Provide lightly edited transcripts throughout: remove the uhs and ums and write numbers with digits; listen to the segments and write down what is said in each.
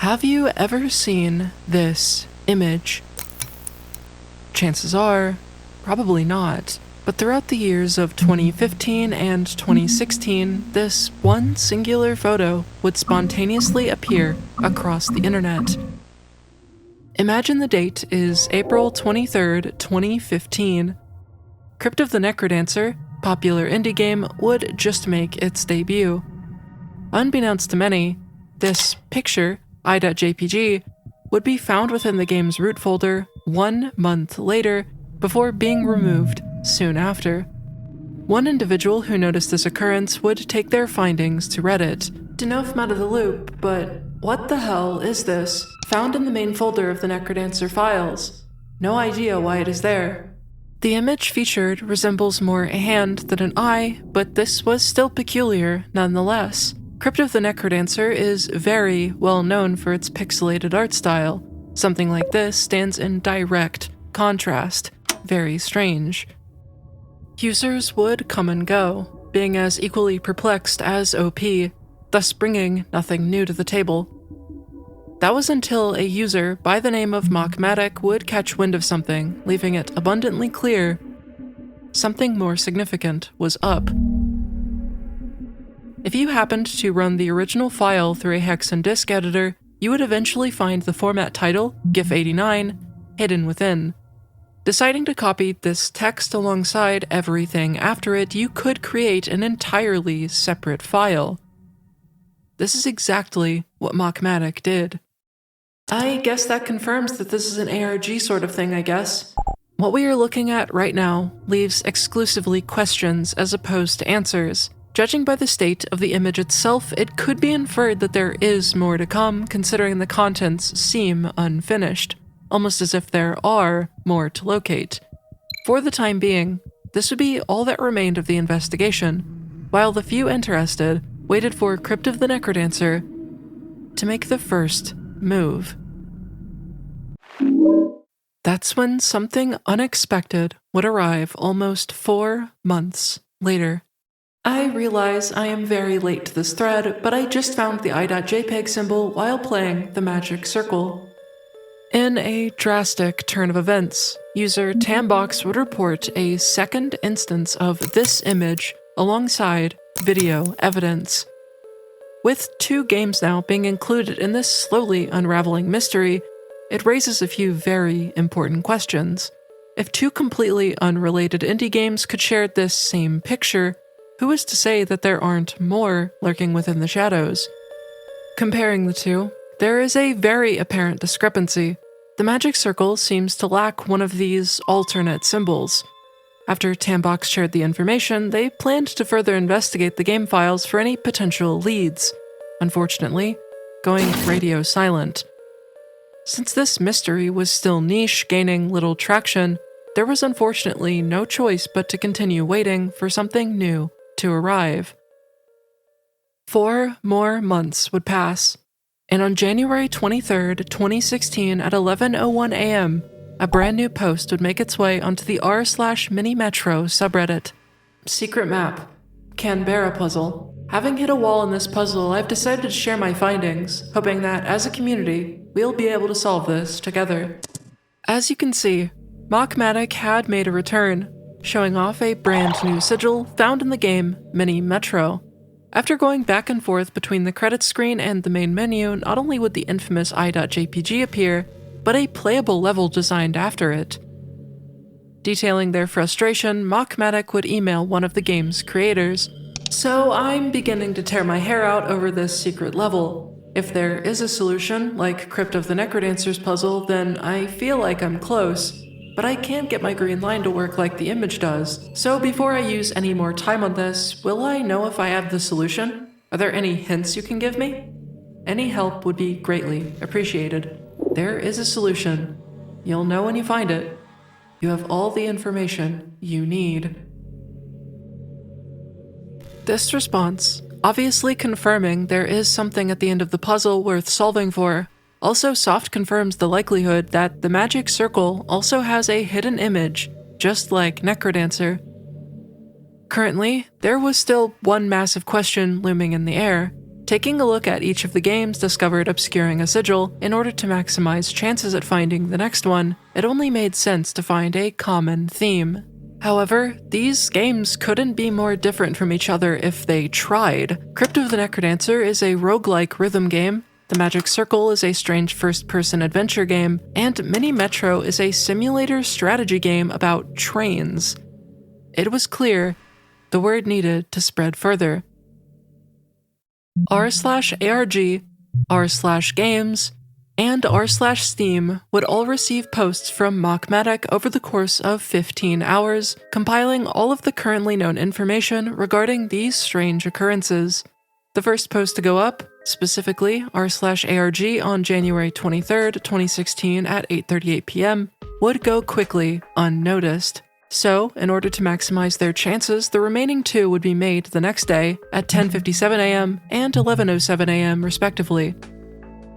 Have you ever seen this image? Chances are, probably not. But throughout the years of 2015 and 2016, this one singular photo would spontaneously appear across the internet. Imagine the date is April 23rd, 2015. Crypt of the Necrodancer, popular indie game, would just make its debut. Unbeknownst to many, this picture, Eye.jpg, would be found within the game's root folder 1 month later before being removed soon after. One individual who noticed this occurrence would take their findings to Reddit. To know if I'm out of the loop, but what the hell is this? Found in the main folder of the Necrodancer files. No idea why it is there. The image featured resembles more a hand than an eye, but this was still peculiar nonetheless. Crypt of the Necrodancer is very well known for its pixelated art style. Something like this stands in direct contrast. Very strange. Users would come and go, being as equally perplexed as OP, thus bringing nothing new to the table. That was until a user by the name of Mockmatic would catch wind of something, leaving it abundantly clear something more significant was up. If you happened to run the original file through a hex and disk editor, you would eventually find the format title, GIF89, hidden within. Deciding to copy this text alongside everything after it, you could create an entirely separate file. This is exactly what Mockmatic did. I guess that confirms that this is an ARG sort of thing, I guess. What we are looking at right now leaves exclusively questions as opposed to answers. Judging by the state of the image itself, it could be inferred that there is more to come, considering the contents seem unfinished, almost as if there are more to locate. For the time being, this would be all that remained of the investigation, while the few interested waited for Crypt of the Necrodancer to make the first move. That's when something unexpected would arrive almost 4 months later. I realize I am very late to this thread, but I just found the i.jpg symbol while playing the Magic Circle. In a drastic turn of events, user Tambox would report a second instance of this image alongside video evidence. With 2 games now being included in this slowly unraveling mystery, it raises a few very important questions. If 2 completely unrelated indie games could share this same picture, who is to say that there aren't more lurking within the shadows? Comparing the two, there is a very apparent discrepancy. The Magic Circle seems to lack one of these alternate symbols. After Tambox shared the information, they planned to further investigate the game files for any potential leads. Unfortunately, going radio silent. Since this mystery was still niche, gaining little traction, there was unfortunately no choice but to continue waiting for something new to arrive. 4 more months would pass, and on January 23rd, 2016 at 11:01 a.m., a brand new post would make its way onto the r/mini-metro subreddit. Secret map. Canberra Puzzle. Having hit a wall in this puzzle, I've decided to share my findings, hoping that, as a community, we'll be able to solve this together. As you can see, Mockmatic had made a return, showing off a brand new sigil found in the game Mini Metro. After going back and forth between the credits screen and the main menu, not only would the infamous i.jpg appear, but a playable level designed after it. Detailing their frustration, Mockmatic would email one of the game's creators. So I'm beginning to tear my hair out over this secret level. If there is a solution, like Crypt of the Necrodancer's puzzle, then I feel like I'm close. But I can't get my green line to work like the image does. So before I use any more time on this, will I know if I have the solution? Are there any hints you can give me? Any help would be greatly appreciated. There is a solution. You'll know when you find it. You have all the information you need. This response, obviously confirming there is something at the end of the puzzle worth solving for, also soft confirms the likelihood that the Magic Circle also has a hidden image, just like Necrodancer. Currently, there was still one massive question looming in the air. Taking a look at each of the games discovered obscuring a sigil in order to maximize chances at finding the next one, it only made sense to find a common theme. However, these games couldn't be more different from each other if they tried. Crypt of the Necrodancer is a roguelike rhythm game, The Magic Circle is a strange first-person adventure game, and Mini Metro is a simulator strategy game about trains. It was clear the word needed to spread further. r/ARG, r/games, and r/Steam would all receive posts from Mockmatic over the course of 15 hours, compiling all of the currently known information regarding these strange occurrences. The first post to go up, specifically r/ARG on January 23rd, 2016 at 8:38 p.m., would go quickly, unnoticed. So, in order to maximize their chances, the remaining two would be made the next day at 10:57 a.m. and 11:07 a.m. respectively.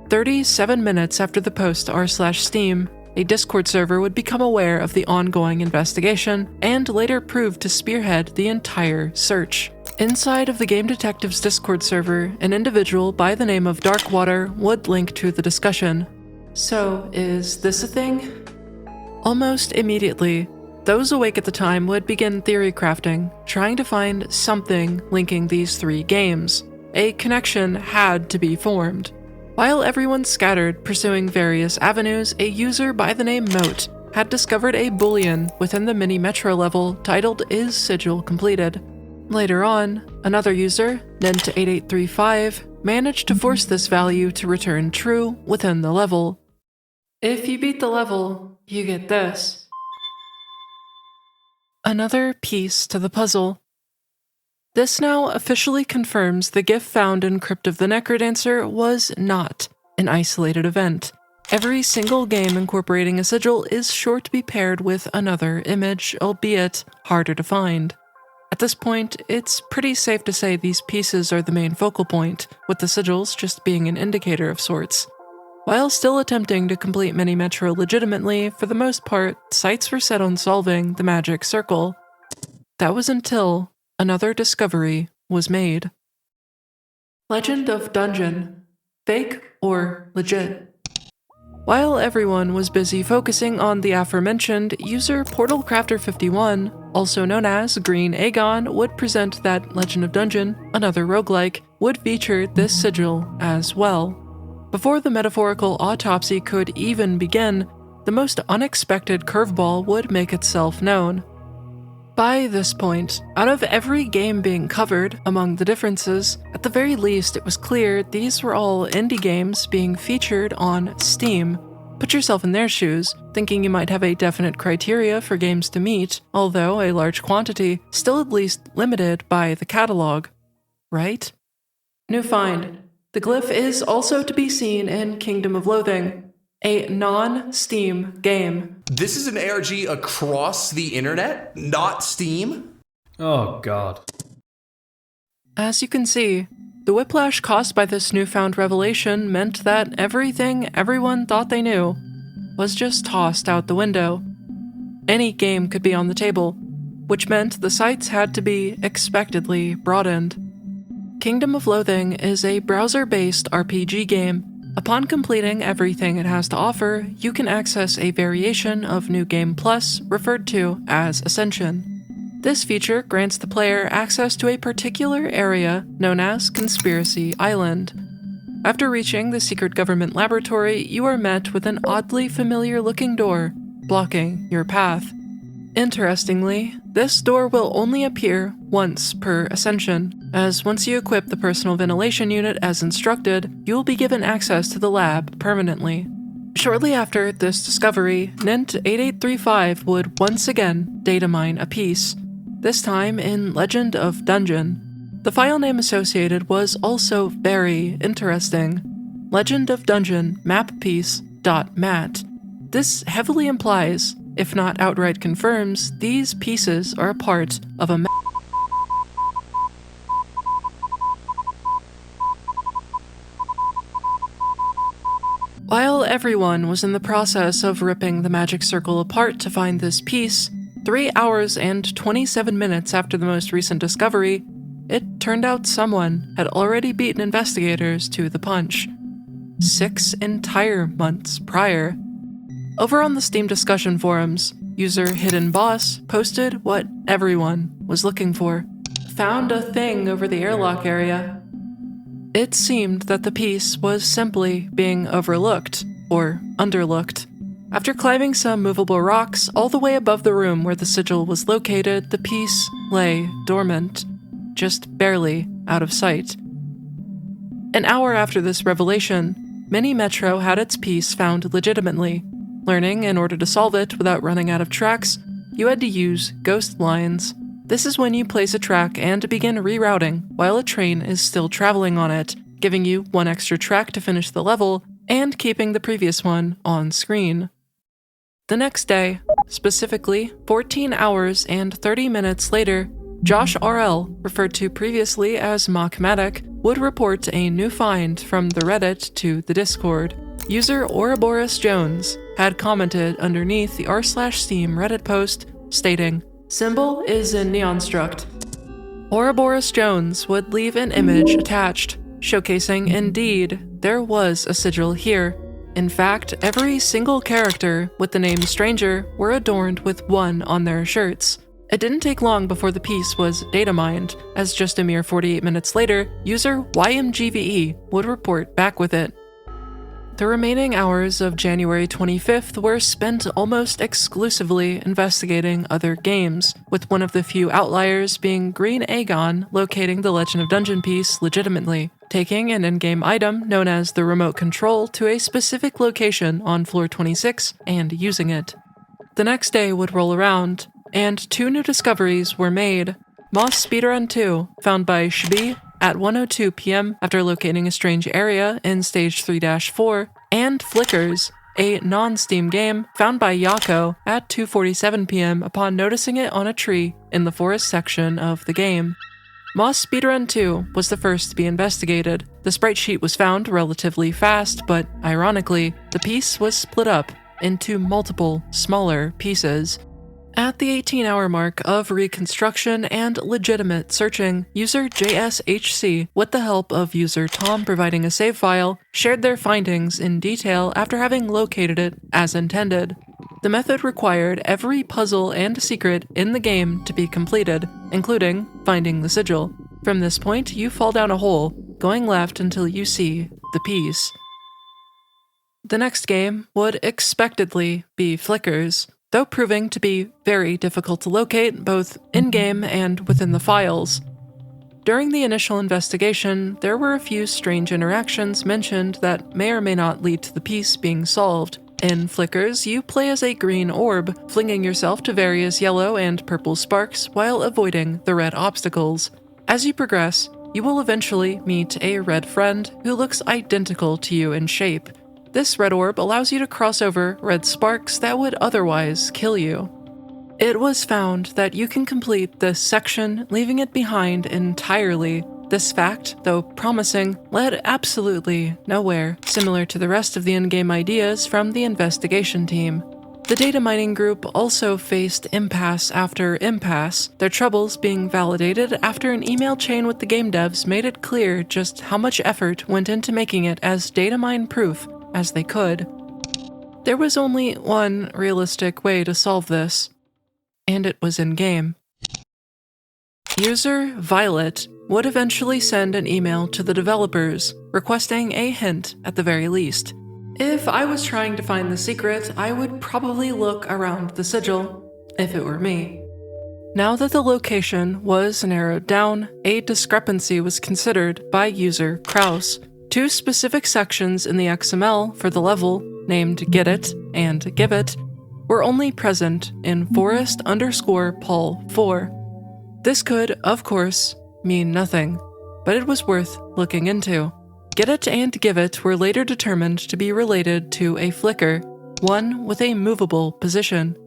37 minutes after the post r/Steam, a Discord server would become aware of the ongoing investigation and later proved to spearhead the entire search. Inside of the Game Detective's Discord server, an individual by the name of Darkwater would link to the discussion. So, is this a thing? Almost immediately, those awake at the time would begin theory crafting, trying to find something linking these three games. A connection had to be formed. While everyone scattered pursuing various avenues, a user by the name Moat had discovered a boolean within the Mini Metro level titled "Is Sigil Completed?" Later on, another user, Nent8835, managed to force this value to return true within the level. If you beat the level, you get this. Another piece to the puzzle. This now officially confirms the GIF found in Crypt of the Necrodancer was not an isolated event. Every single game incorporating a sigil is sure to be paired with another image, albeit harder to find. At this point, it's pretty safe to say these pieces are the main focal point, with the sigils just being an indicator of sorts. While still attempting to complete Mini Metro legitimately, for the most part, sights were set on solving the Magic Circle. That was until another discovery was made. Legend of Dungeon. Fake or legit? While everyone was busy focusing on the aforementioned, user PortalCrafter51, also known as Green Aegon, would present that Legend of Dungeon, another roguelike, would feature this sigil as well. Before the metaphorical autopsy could even begin, the most unexpected curveball would make itself known. By this point, out of every game being covered, among the differences, at the very least it was clear these were all indie games being featured on Steam. Put yourself in their shoes, thinking you might have a definite criteria for games to meet, although a large quantity, still at least limited by the catalog. Right? New find. The glyph is also to be seen in Kingdom of Loathing, a non-Steam game. This is an ARG across the internet, not Steam? Oh god. As you can see, the whiplash caused by this newfound revelation meant that everything everyone thought they knew was just tossed out the window. Any game could be on the table, which meant the sights had to be expectedly broadened. Kingdom of Loathing is a browser-based RPG game. Upon completing everything it has to offer, you can access a variation of New Game Plus, referred to as Ascension. This feature grants the player access to a particular area known as Conspiracy Island. After reaching the secret government laboratory, you are met with an oddly familiar-looking door, blocking your path. Interestingly, this door will only appear once per Ascension, as once you equip the personal ventilation unit as instructed, you will be given access to the lab permanently. Shortly after this discovery, Nent8835 would once again data mine a piece, this time in Legend of Dungeon. The file name associated was also very interesting. Legend of Dungeon mappiece.mat. This heavily implies, if not outright confirms, these pieces are a part of a map. While everyone was in the process of ripping the Magic Circle apart to find this piece, 3 hours and 27 minutes after the most recent discovery, it turned out someone had already beaten investigators to the punch. 6 entire months prior. Over on the Steam discussion forums, user Hidden Boss posted what everyone was looking for. Found a thing over the airlock area. It seemed that the piece was simply being overlooked, or underlooked. After climbing some movable rocks all the way above the room where the sigil was located, the piece lay dormant, just barely out of sight. An hour after this revelation, Mini Metro had its piece found legitimately. Learning in order to solve it without running out of tracks, you had to use ghost lines. This is when you place a track and begin rerouting while a train is still traveling on it, giving you one extra track to finish the level and keeping the previous one on screen. The next day, specifically 14 hours and 30 minutes later, Josh RL, referred to previously as Mockmatic, would report a new find from the Reddit to the Discord. User Ouroboros Jones had commented underneath the r/Steam Reddit post stating, "Symbol is in Neon Struct." Ouroboros Jones would leave an image attached, showcasing indeed there was a sigil here. In fact, every single character with the name Stranger were adorned with one on their shirts. It didn't take long before the piece was data mined, as just a mere 48 minutes later, user YMGVE would report back with it. The remaining hours of January 25th were spent almost exclusively investigating other games, with one of the few outliers being Green Aegon locating the Legend of Dungeon piece legitimately, taking an in-game item known as the remote control to a specific location on floor 26 and using it. The next day would roll around, and 2 new discoveries were made. Moss Speedrun 2, found by SHB at 1:02 p.m. after locating a strange area in stage 3-4, and Flickers, a non-Steam game found by Yako at 2:47 p.m. upon noticing it on a tree in the forest section of the game. Moss Speedrun 2 was the first to be investigated. The sprite sheet was found relatively fast, but ironically, the piece was split up into multiple smaller pieces. At the 18-hour mark of reconstruction and legitimate searching, user JSHC, with the help of user Tom providing a save file, shared their findings in detail after having located it as intended. The method required every puzzle and secret in the game to be completed, including finding the sigil. From this point, you fall down a hole, going left until you see the piece. The next game would expectedly be Flickers, though proving to be very difficult to locate both in-game and within the files. During the initial investigation, there were a few strange interactions mentioned that may or may not lead to the piece being solved. In Flickers, you play as a green orb, flinging yourself to various yellow and purple sparks while avoiding the red obstacles. As you progress, you will eventually meet a red friend who looks identical to you in shape. This red orb allows you to cross over red sparks that would otherwise kill you. It was found that you can complete this section, leaving it behind entirely. This fact, though promising, led absolutely nowhere, similar to the rest of the in-game ideas from the investigation team. The data mining group also faced impasse after impasse, their troubles being validated after an email chain with the game devs made it clear just how much effort went into making it as data mine proof as they could. There was only one realistic way to solve this, and it was in-game. User Violet would eventually send an email to the developers, requesting a hint at the very least. If I was trying to find the secret, I would probably look around the sigil, if it were me. Now that the location was narrowed down, a discrepancy was considered by user Kraus. 2 specific sections in the XML for the level, named Get It and Give It, were only present in forest_Paul 4. This could, of course, mean nothing, but it was worth looking into. Get It and Give It were later determined to be related to a flicker, one with a movable position.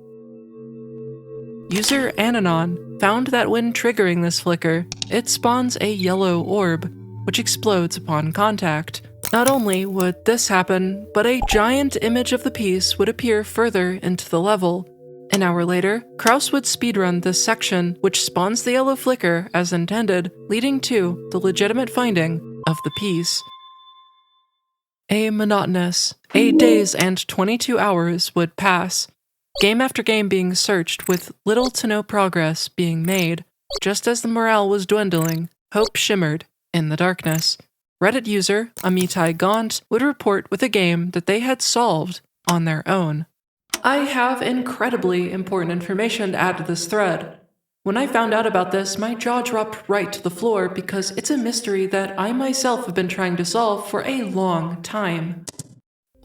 User Ananon found that when triggering this flicker, it spawns a yellow orb, which explodes upon contact. Not only would this happen, but a giant image of the piece would appear further into the level. An hour later, Kraus would speedrun this section, which spawns the yellow flicker as intended, leading to the legitimate finding of the piece. A monotonous 8 days and 22 hours would pass, game after game being searched with little to no progress being made. Just as the morale was dwindling, hope shimmered in the darkness. Reddit user Amitai Gaunt would report with a game that they had solved on their own. I have incredibly important information to add to this thread. When I found out about this, my jaw dropped right to the floor because it's a mystery that I myself have been trying to solve for a long time.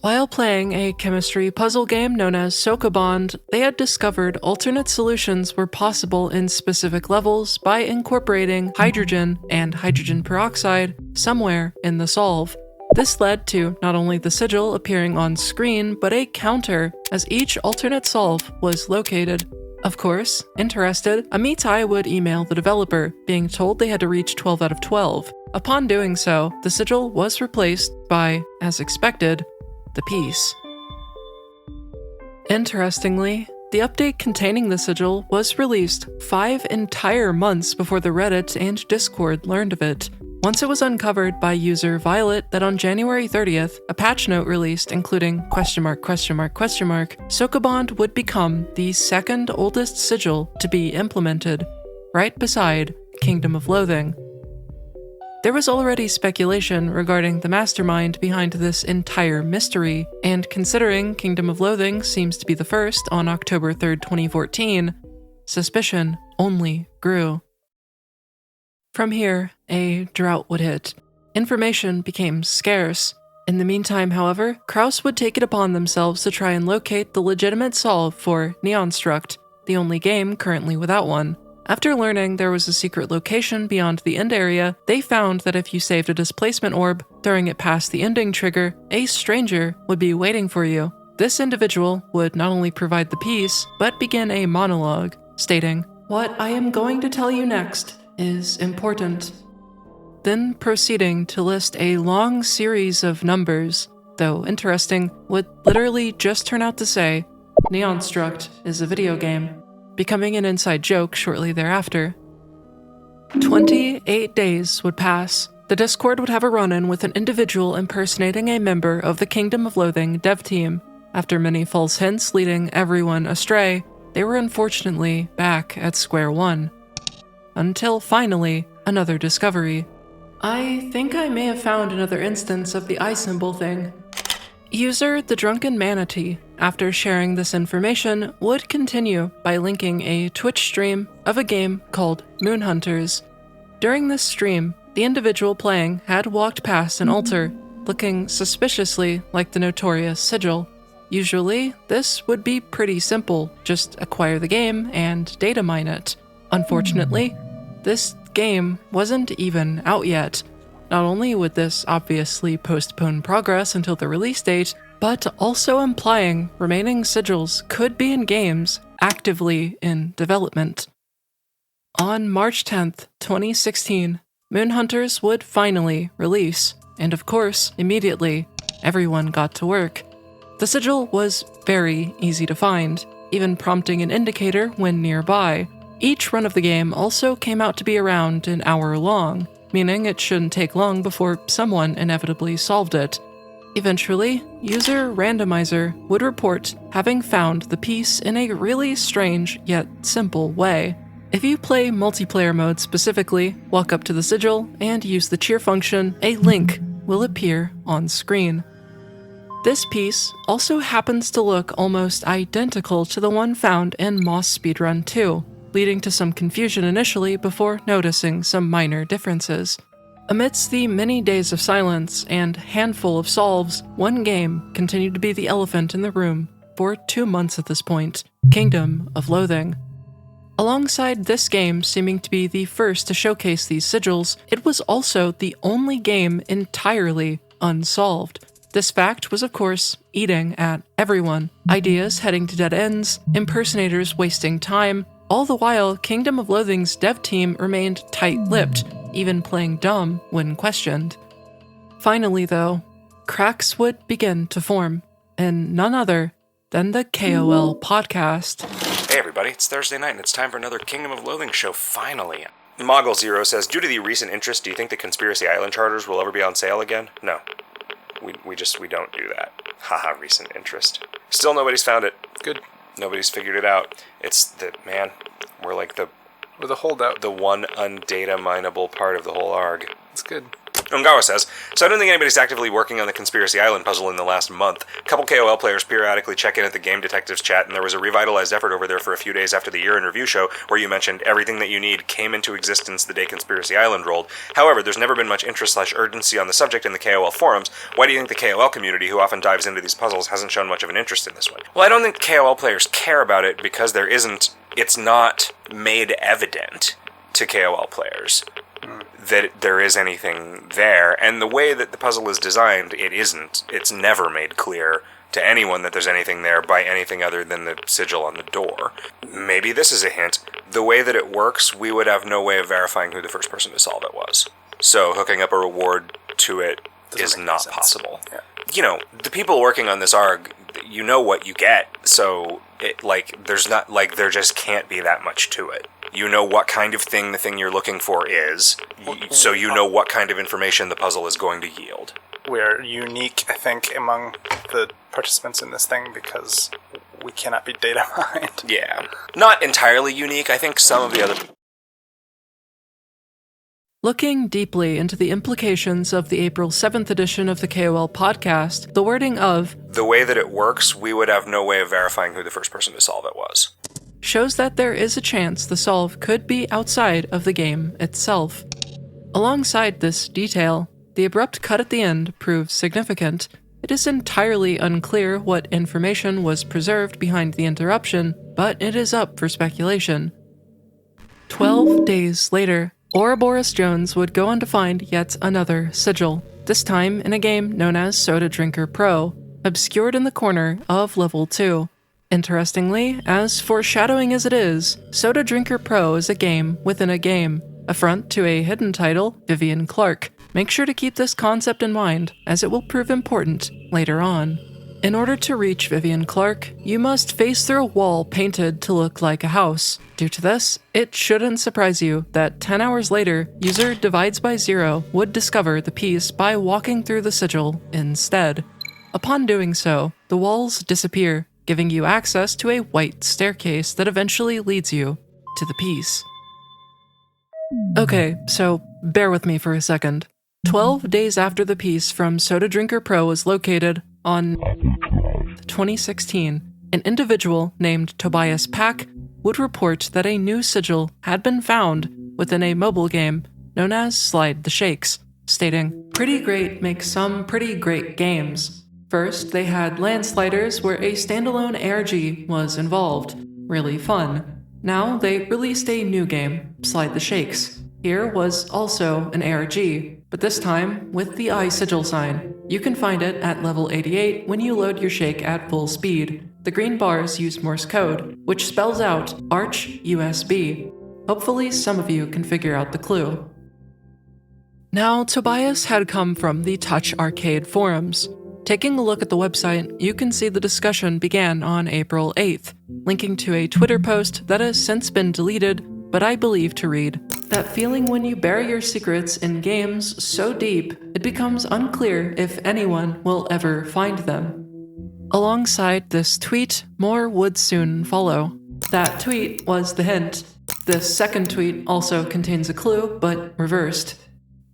While playing a chemistry puzzle game known as Sokobond, they had discovered alternate solutions were possible in specific levels by incorporating hydrogen and hydrogen peroxide somewhere in the solve. This led to not only the sigil appearing on screen, but a counter as each alternate solve was located. Of course, interested, Amitai would email the developer, being told they had to reach 12 out of 12. Upon doing so, the sigil was replaced by, as expected, the piece. Interestingly, the update containing the sigil was released 5 entire months before the Reddit and Discord learned of it. Once it was uncovered by user Violet that on January 30th, a patch note released including ? Sokobond would become the second oldest sigil to be implemented, right beside Kingdom of Loathing. There was already speculation regarding the mastermind behind this entire mystery, and considering Kingdom of Loathing seems to be the first on October 3rd, 2014, suspicion only grew. From here, a drought would hit. Information became scarce. In the meantime, however, Kraus would take it upon themselves to try and locate the legitimate solve for Neonstruct, the only game currently without one. After learning there was a secret location beyond the end area, they found that if you saved a displacement orb, throwing it past the ending trigger, a stranger would be waiting for you. This individual would not only provide the piece, but begin a monologue, stating, "What I am going to tell you next is important." Then proceeding to list a long series of numbers, though interesting, would literally just turn out to say, "Neonstruct is a video game," becoming an inside joke shortly thereafter. 28 days would pass. The Discord would have a run-in with an individual impersonating a member of the Kingdom of Loathing dev team. After many false hints leading everyone astray, they were unfortunately back at square one. Until finally, another discovery. I think I may have found another instance of the eye symbol thing. User The Drunken Manatee, after sharing this information, would continue by linking a Twitch stream of a game called Moon Hunters. During this stream, the individual playing had walked past an altar, looking suspiciously like the notorious Sigil. Usually, this would be pretty simple, just acquire the game and data mine it. Unfortunately, this game wasn't even out yet. Not only would this obviously postpone progress until the release date, but also implying remaining sigils could be in games actively in development. On March 10th, 2016, Moon Hunters would finally release, and of course, immediately, everyone got to work. The sigil was very easy to find, even prompting an indicator when nearby. Each run of the game also came out to be around an hour long, meaning it shouldn't take long before someone inevitably solved it. Eventually, user Randomizer would report having found the piece in a really strange yet simple way. If you play multiplayer mode specifically, walk up to the sigil and use the cheer function, a link will appear on screen. This piece also happens to look almost identical to the one found in Moss Speedrun 2, leading to some confusion initially before noticing some minor differences. Amidst the many days of silence and handful of solves, one game continued to be the elephant in the room for 2 months at this point, Kingdom of Loathing. Alongside this game seeming to be the first to showcase these sigils, it was also the only game entirely unsolved. This fact was of course eating at everyone. Ideas heading to dead ends, impersonators wasting time, all the while Kingdom of Loathing's dev team remained tight-lipped, even playing dumb when questioned. Finally though, cracks would begin to form, and none other than the KOL podcast. Hey everybody, it's Thursday night and it's time for another Kingdom of Loathing show, finally. Moggle Zero says, due to the recent interest, do you think the Conspiracy Island charters will ever be on sale again? No. We don't do that. Haha, recent interest. Still nobody's found it. Good. Nobody's figured it out. We're like we're the holdout. the one undata mineable part of the whole ARG. It's good. Ungawa says, so I don't think anybody's actively working on the Conspiracy Island puzzle in the last month. A couple KOL players periodically check in at the Game Detectives chat, and there was a revitalized effort over there for a few days after the year in review show, where you mentioned everything that you need came into existence the day Conspiracy Island rolled. However, there's never been much interest/urgency on the subject in the KOL forums. Why do you think the KOL community, who often dives into these puzzles, hasn't shown much of an interest in this one? Well, I don't think KOL players care about it because it's not made evident to KOL players that there is anything there, and the way that the puzzle is designed, it isn't. It's never made clear to anyone that there's anything there by anything other than the sigil on the door. Maybe this is a hint. The way that it works, we would have no way of verifying who the first person to solve it was. So hooking up a reward to it is not possible. Yeah. You know, the people working on this ARG, you know what you get, so there just can't be that much to it. You know what kind of thing the thing you're looking for is, so you know what kind of information the puzzle is going to yield. We're unique, I think, among the participants in this thing because we cannot be data mined. Yeah. Not entirely unique. I think some of the other... Looking deeply into the implications of the April 7th edition of the KOL podcast, the wording of the way that it works, we would have no way of verifying who the first person to solve it was, shows that there is a chance the solve could be outside of the game itself. Alongside this detail, the abrupt cut at the end proves significant. It is entirely unclear what information was preserved behind the interruption, but it is up for speculation. 12 days later, Ouroboros Jones would go on to find yet another sigil, this time in a game known as Soda Drinker Pro, obscured in the corner of Level 2. Interestingly, as foreshadowing as it is, Soda Drinker Pro is a game within a game, a front to a hidden title, Vivian Clark. Make sure to keep this concept in mind, as it will prove important later on. In order to reach Vivian Clark, you must face through a wall painted to look like a house. Due to this, it shouldn't surprise you that 10 hours later, user Divides by Zero would discover the piece by walking through the sigil instead. Upon doing so, the walls disappear, giving you access to a white staircase that eventually leads you to the piece. Okay, so bear with me for a second. 12 days after the piece from Soda Drinker Pro was located on 2016, an individual named Tobias Pack would report that a new sigil had been found within a mobile game known as Slide the Shakes, stating, "Pretty Great makes some pretty great games. First, they had Landsliders where a standalone ARG was involved. Really fun. Now they released a new game, Slide the Shakes. Here was also an ARG, but this time with the Eye Sigil sign. You can find it at level 88 when you load your shake at full speed. The green bars use Morse code, which spells out ARCHUSB. Hopefully some of you can figure out the clue." Now, Tobias had come from the Touch Arcade forums. Taking a look at the website, you can see the discussion began on April 8th, linking to a Twitter post that has since been deleted, but I believe to read, "That feeling when you bury your secrets in games so deep, it becomes unclear if anyone will ever find them." Alongside this tweet, more would soon follow. That tweet was the hint. This second tweet also contains a clue, but reversed.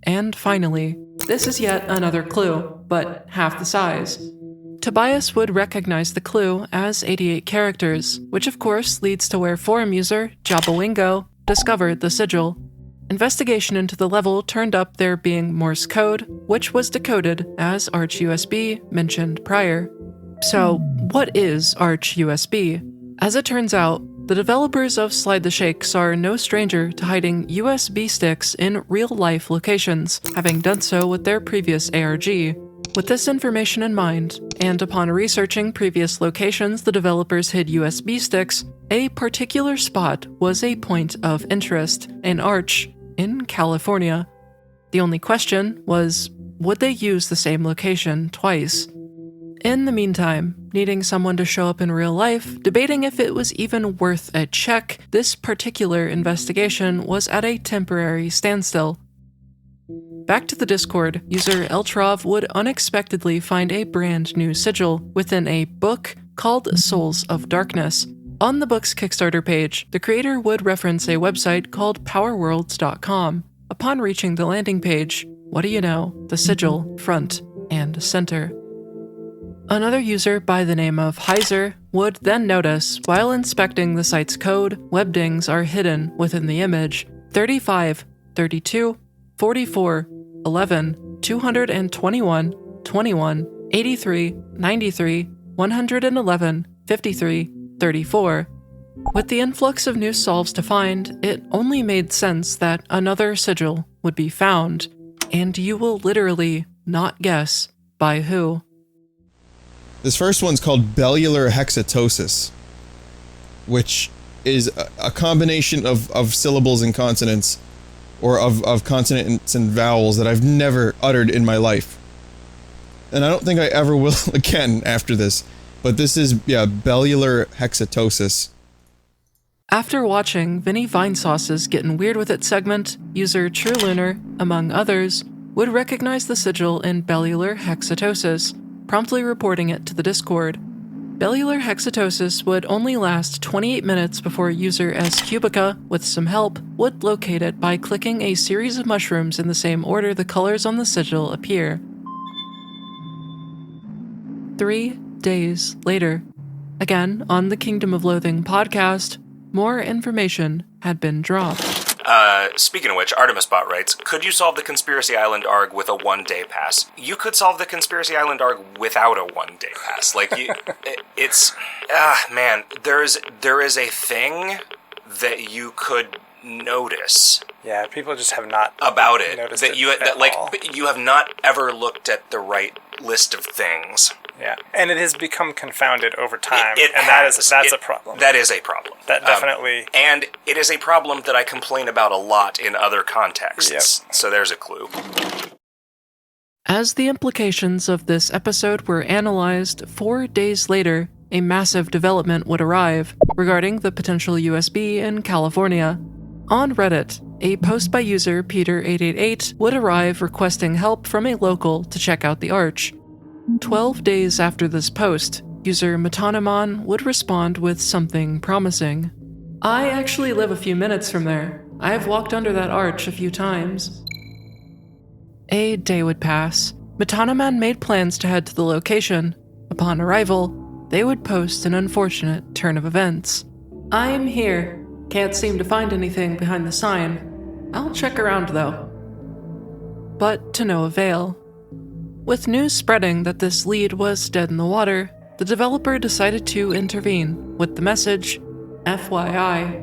And finally, this is yet another clue, but half the size. Tobias would recognize the clue as 88 characters, which of course leads to where forum user GLoWhNo discovered the sigil. Investigation into the level turned up there being Morse code, which was decoded as ARCHUSB mentioned prior. So, what is ARCHUSB? As it turns out, the developers of Slide the Shakes are no stranger to hiding USB sticks in real-life locations, having done so with their previous ARG. With this information in mind, and upon researching previous locations the developers hid USB sticks, a particular spot was a point of interest, an arch in California. The only question was, would they use the same location twice? In the meantime, needing someone to show up in real life, debating if it was even worth a check, this particular investigation was at a temporary standstill. Back to the Discord, user Eltrov would unexpectedly find a brand new sigil within a book called Souls of Darkness. On the book's Kickstarter page, the creator would reference a website called powerworlds.com. Upon reaching the landing page, what do you know, the sigil, front and center. Another user by the name of Heiser would then notice, while inspecting the site's code, webdings are hidden within the image: 35, 32, 44, 11, 221, 21, 83, 93, 111, 53, 34. With the influx of new solves to find, it only made sense that another sigil would be found, and you will literally not guess by who. This first one's called bellular hexatosis, which is a combination of syllables and consonants, or of consonants and vowels that I've never uttered in my life. And I don't think I ever will again after this. But this is, bellular hexatosis. After watching Vinny Vinesauce's Getting Weird With It segment, user TrueLunar, among others, would recognize the sigil in bellular hexatosis, promptly reporting it to the Discord. Bellular hexatosis would only last 28 minutes before user SCubica, with some help, would locate it by clicking a series of mushrooms in the same order the colors on the sigil appear. 3 days later, again on the Kingdom of Loathing podcast, more information had been dropped. Speaking of which, ArtemisBot writes, could you solve the Conspiracy Island ARG with a 1-day pass? You could solve the Conspiracy Island ARG without a 1-day pass. Like, man, there is a thing that you could notice. Yeah, people just have not about it. Noticed That it you at like all. you have not ever looked at the right list of things. Yeah, and it has become confounded over time, It and has. that's a problem. That is a problem. That definitely... and it is a problem that I complain about a lot in other contexts. Yep. So there's a clue. As the implications of this episode were analyzed, 4 days later, a massive development would arrive regarding the potential USB in California. On Reddit, a post by user Peter888 would arrive requesting help from a local to check out the Arch. 12 days after this post, user Metanomon would respond with something promising. I actually live a few minutes from there. I have walked under that arch a few times. A day would pass. Metanomon made plans to head to the location. Upon arrival, they would post an unfortunate turn of events. I'm here. Can't seem to find anything behind the sign. I'll check around though. But to no avail. With news spreading that this lead was dead in the water, the developer decided to intervene with the message, FYI,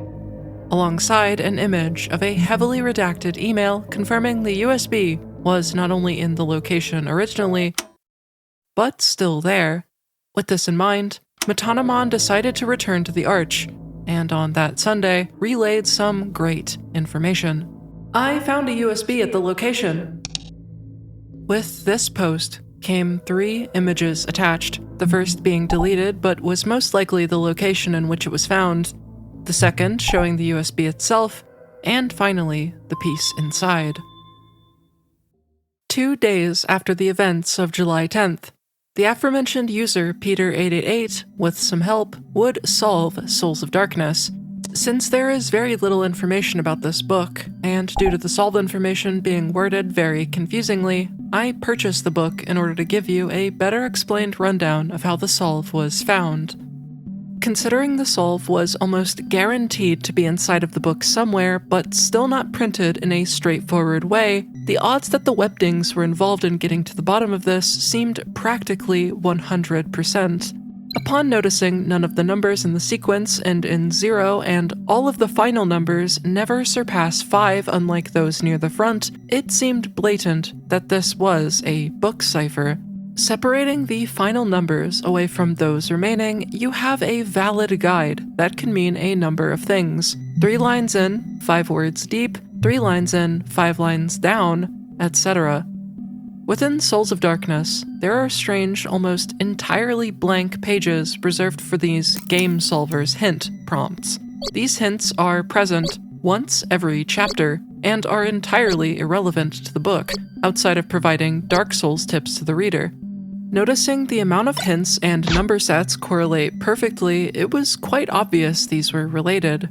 alongside an image of a heavily redacted email confirming the USB was not only in the location originally, but still there. With this in mind, Metanomon decided to return to the Arch, and on that Sunday, relayed some great information. I found a USB at the location. With this post came 3 images attached, the first being deleted but was most likely the location in which it was found, the second showing the USB itself, and finally, the piece inside. 2 days after the events of July 10th, the aforementioned user Peter888, with some help, would solve Souls of Darkness. Since there is very little information about this book, and due to the solved information being worded very confusingly, I purchased the book in order to give you a better explained rundown of how the solve was found. Considering the solve was almost guaranteed to be inside of the book somewhere, but still not printed in a straightforward way, the odds that the webdings were involved in getting to the bottom of this seemed practically 100%. Upon noticing none of the numbers in the sequence end in 0 and all of the final numbers never surpass 5 unlike those near the front, it seemed blatant that this was a book cipher. Separating the final numbers away from those remaining, you have a valid guide that can mean a number of things. 3 lines in, 5 words deep, 3 lines in, 5 lines down, etc. Within Souls of Darkness, there are strange, almost entirely blank pages reserved for these game solvers hint prompts. These hints are present once every chapter and are entirely irrelevant to the book, outside of providing Dark Souls tips to the reader. Noticing the amount of hints and number sets correlate perfectly, it was quite obvious these were related.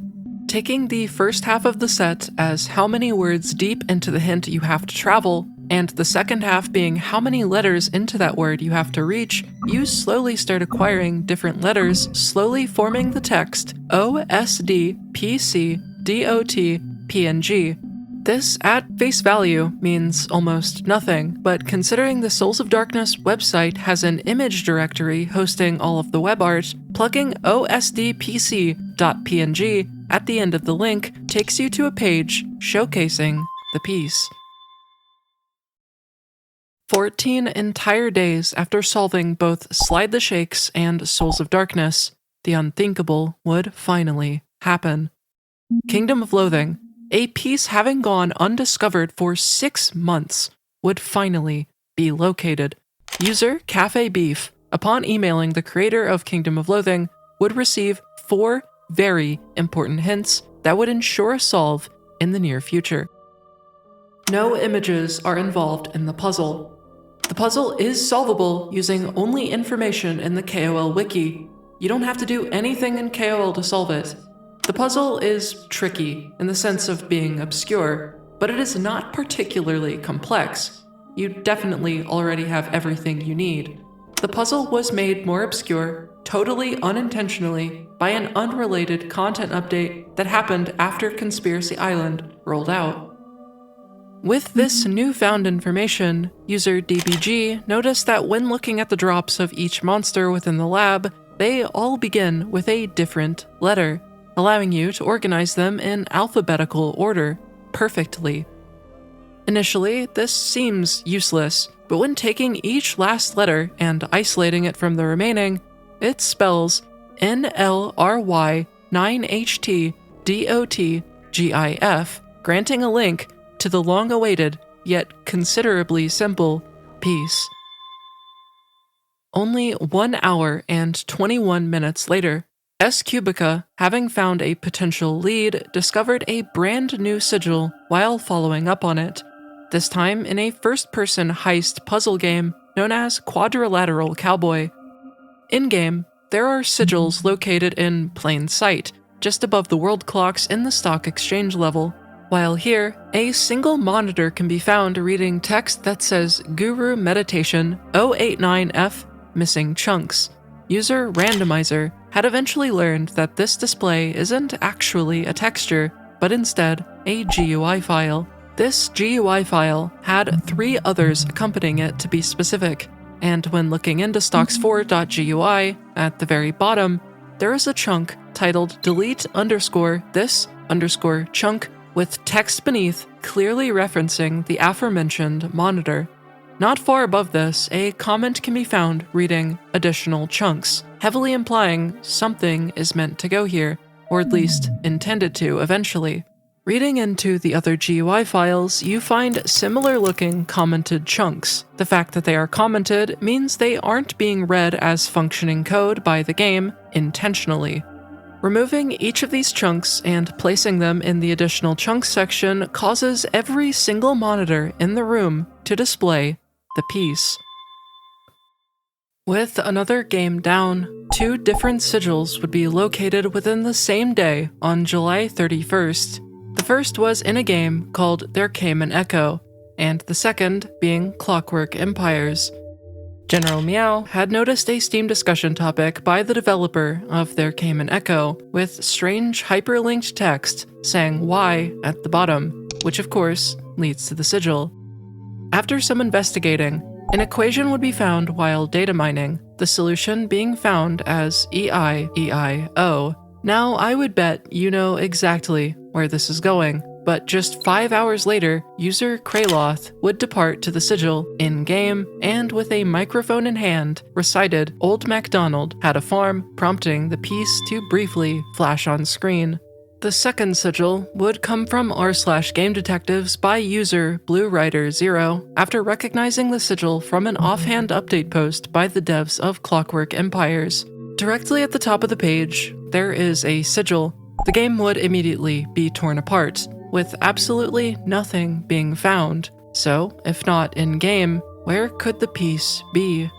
Taking the first half of the set as how many words deep into the hint you have to travel, and the second half being how many letters into that word you have to reach, you slowly start acquiring different letters, slowly forming the text OSDPCDOTPNG. This, at face value, means almost nothing, but considering the Souls of Darkness website has an image directory hosting all of the web art, plugging OSDPC.png at the end of the link takes you to a page showcasing the piece. 14 entire days after solving both Slide the Shakes and Souls of Darkness, the unthinkable would finally happen. Kingdom of Loathing, a piece having gone undiscovered for 6 months, would finally be located. User Cafe Beef, upon emailing the creator of Kingdom of Loathing, would receive 4 very important hints that would ensure a solve in the near future. No images are involved in the puzzle. The puzzle is solvable using only information in the KOL wiki. You don't have to do anything in KOL to solve it. The puzzle is tricky in the sense of being obscure, but it is not particularly complex. You definitely already have everything you need. The puzzle was made more obscure, totally unintentionally, by an unrelated content update that happened after Conspiracy Island rolled out. With this newfound information, user DBG noticed that when looking at the drops of each monster within the lab, they all begin with a different letter, allowing you to organize them in alphabetical order perfectly. Initially, this seems useless, but when taking each last letter and isolating it from the remaining, it spells NLRY9HTDOTGIF, granting a link to the long-awaited, yet considerably simple, piece. Only 1 hour and 21 minutes later, S. Cubica, having found a potential lead, discovered a brand new sigil while following up on it, this time in a first-person heist puzzle game known as Quadrilateral Cowboy. In-game, there are sigils located in plain sight, just above the world clocks in the stock exchange level, while here, a single monitor can be found reading text that says Guru Meditation 089F Missing Chunks. User Randomizer had eventually learned that this display isn't actually a texture, but instead a GUI file. This GUI file had 3 others accompanying it to be specific, and when looking into stocks4.gui, at the very bottom, there is a chunk titled delete_this_chunk with text beneath clearly referencing the aforementioned monitor. Not far above this, a comment can be found reading additional chunks, heavily implying something is meant to go here, or at least intended to eventually. Reading into the other GUI files, you find similar-looking commented chunks. The fact that they are commented means they aren't being read as functioning code by the game intentionally. Removing each of these chunks and placing them in the additional chunks section causes every single monitor in the room to display the piece. With another game down, 2 different sigils would be located within the same day on July 31st. The first was in a game called There Came an Echo, and the second being Clockwork Empires. General Meow had noticed a Steam discussion topic by the developer of There Came an Echo with strange hyperlinked text saying "Y" at the bottom, which of course leads to the sigil. After some investigating, an equation would be found while data mining, the solution being found as EIEIO. Now I would bet you know exactly where this is going, but just 5 hours later, user Kraloth would depart to the sigil in-game and with a microphone in hand, recited Old MacDonald had a farm, prompting the piece to briefly flash on screen. The second sigil would come from r/game detectives by user BlueRider0 after recognizing the sigil from an offhand update post by the devs of Clockwork Empires. Directly at the top of the page, there is a sigil. The game would immediately be torn apart, with absolutely nothing being found. So, if not in-game, where could the piece be?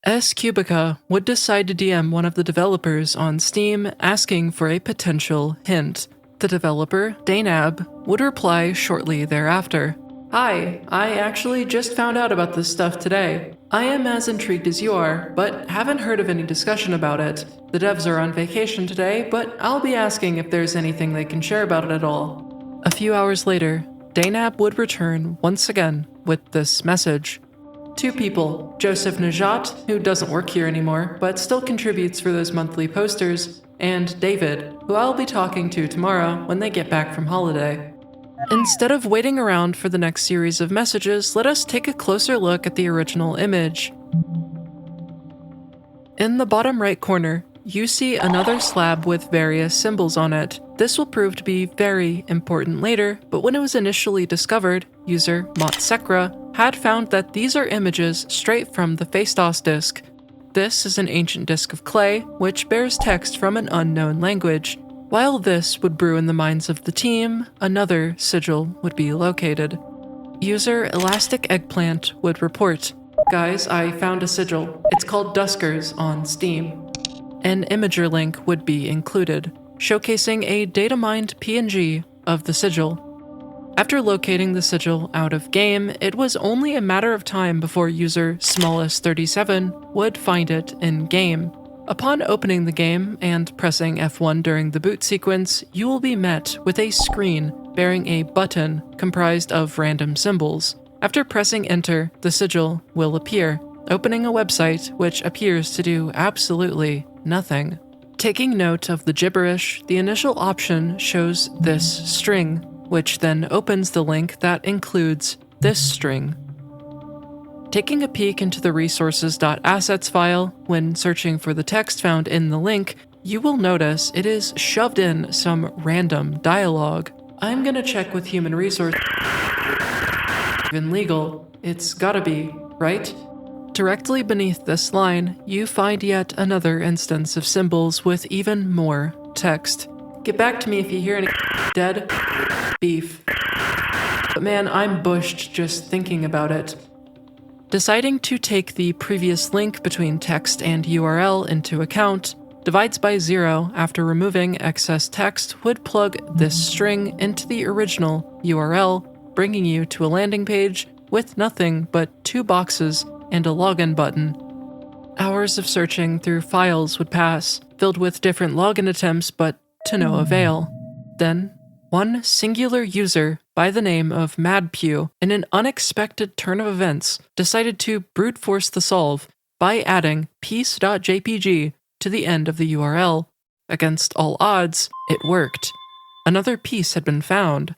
Cubica would decide to DM one of the developers on Steam asking for a potential hint. The developer, Daynab, would reply shortly thereafter. Hi, I actually just found out about this stuff today. I am as intrigued as you are, but haven't heard of any discussion about it. The devs are on vacation today, but I'll be asking if there's anything they can share about it at all. A few hours later, Daynab would return once again with this message. 2 people, Joseph Najat, who doesn't work here anymore, but still contributes for those monthly posters, and David, who I'll be talking to tomorrow when they get back from holiday. Instead of waiting around for the next series of messages, let us take a closer look at the original image. In the bottom right corner, you see another slab with various symbols on it. This will prove to be very important later, but when it was initially discovered, user Motsekra had found that these are images straight from the Phaistos disk. This is an ancient disk of clay, which bears text from an unknown language. While this would brew in the minds of the team, another sigil would be located. User Elastic Eggplant would report, "Guys, I found a sigil. It's called Duskers on Steam." An imager link would be included, showcasing a data-mined PNG of the sigil. After locating the sigil out of game, it was only a matter of time before user Smallest37 would find it in game. Upon opening the game and pressing F1 during the boot sequence, you will be met with a screen bearing a button comprised of random symbols. After pressing enter, the sigil will appear, opening a website which appears to do absolutely nothing. Taking note of the gibberish, the initial option shows this string, which then opens the link that includes this string. Taking a peek into the resources.assets file, when searching for the text found in the link, you will notice it is shoved in some random dialogue. I'm gonna check with human resources. Even legal, it's gotta be, right? Directly beneath this line, you find yet another instance of symbols with even more text. Get back to me if you hear any dead beef. But man, I'm bushed just thinking about it. Deciding to take the previous link between text and URL into account, divides by 0 after removing excess text would plug this string into the original URL, bringing you to a landing page with nothing but 2 boxes and a login button. Hours of searching through files would pass, filled with different login attempts, but to no avail. Then, one singular user by the name of MadPew, in an unexpected turn of events, decided to brute force the solve by adding piece.jpg to the end of the URL. Against all odds, it worked. Another piece had been found.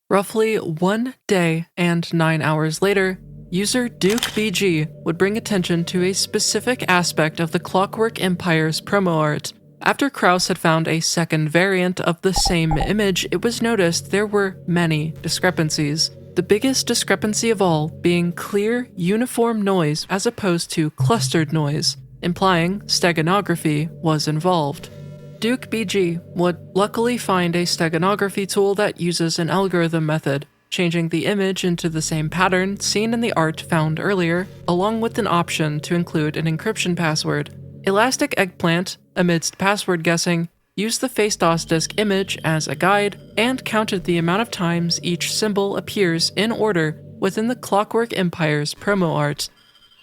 Roughly 1 day and 9 hours later, user DukeBG would bring attention to a specific aspect of the Clockwork Empire's promo art. After Kraus had found a second variant of the same image, it was noticed there were many discrepancies. The biggest discrepancy of all being clear, uniform noise as opposed to clustered noise, implying steganography was involved. DukeBG would luckily find a steganography tool that uses an algorithm method, changing the image into the same pattern seen in the art found earlier, along with an option to include an encryption password. Elastic Eggplant, amidst password guessing, used the Phaistos disk image as a guide and counted the amount of times each symbol appears in order within the Clockwork Empire's promo art.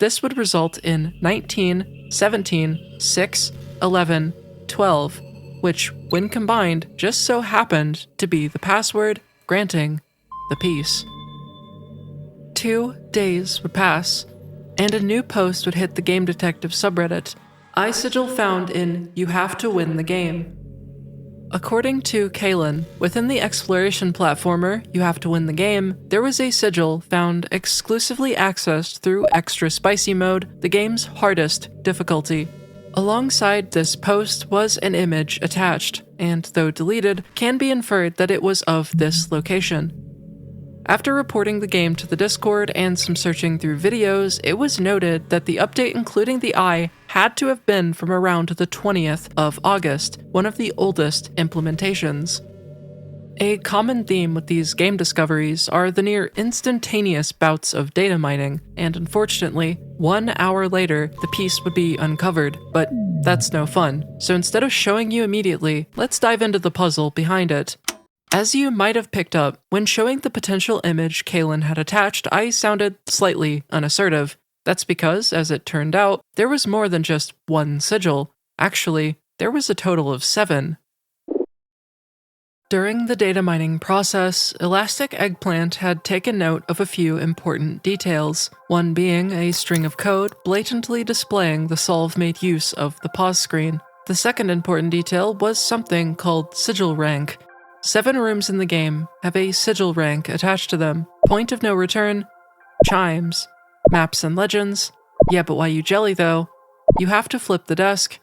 This would result in 19, 17, 6, 11, 12, which, when combined, just so happened to be the password granting the piece. 2 days would pass, and a new post would hit the Game Detective subreddit. Eye Sigil found in You Have to Win the Game. According to Kalen, within the exploration platformer You Have to Win the Game, there was a sigil found exclusively accessed through Extra Spicy Mode, the game's hardest difficulty. Alongside this post was an image attached, and though deleted, can be inferred that it was of this location. After reporting the game to the Discord and some searching through videos, it was noted that the update including the eye had to have been from around the 20th of August, one of the oldest implementations. A common theme with these game discoveries are the near instantaneous bouts of data mining, and unfortunately, 1 hour later, the piece would be uncovered, but that's no fun. So instead of showing you immediately, let's dive into the puzzle behind it. As you might have picked up, when showing the potential image Kaylin had attached, I sounded slightly unassertive. That's because, as it turned out, there was more than just one sigil. Actually, there was a total of 7. During the data mining process, Elastic Eggplant had taken note of a few important details, one being a string of code blatantly displaying the solve made use of the pause screen. The second important detail was something called sigil rank. 7 rooms in the game have a sigil rank attached to them. Point of no return, chimes, maps and legends, yeah but why you jelly though, you have to flip the desk,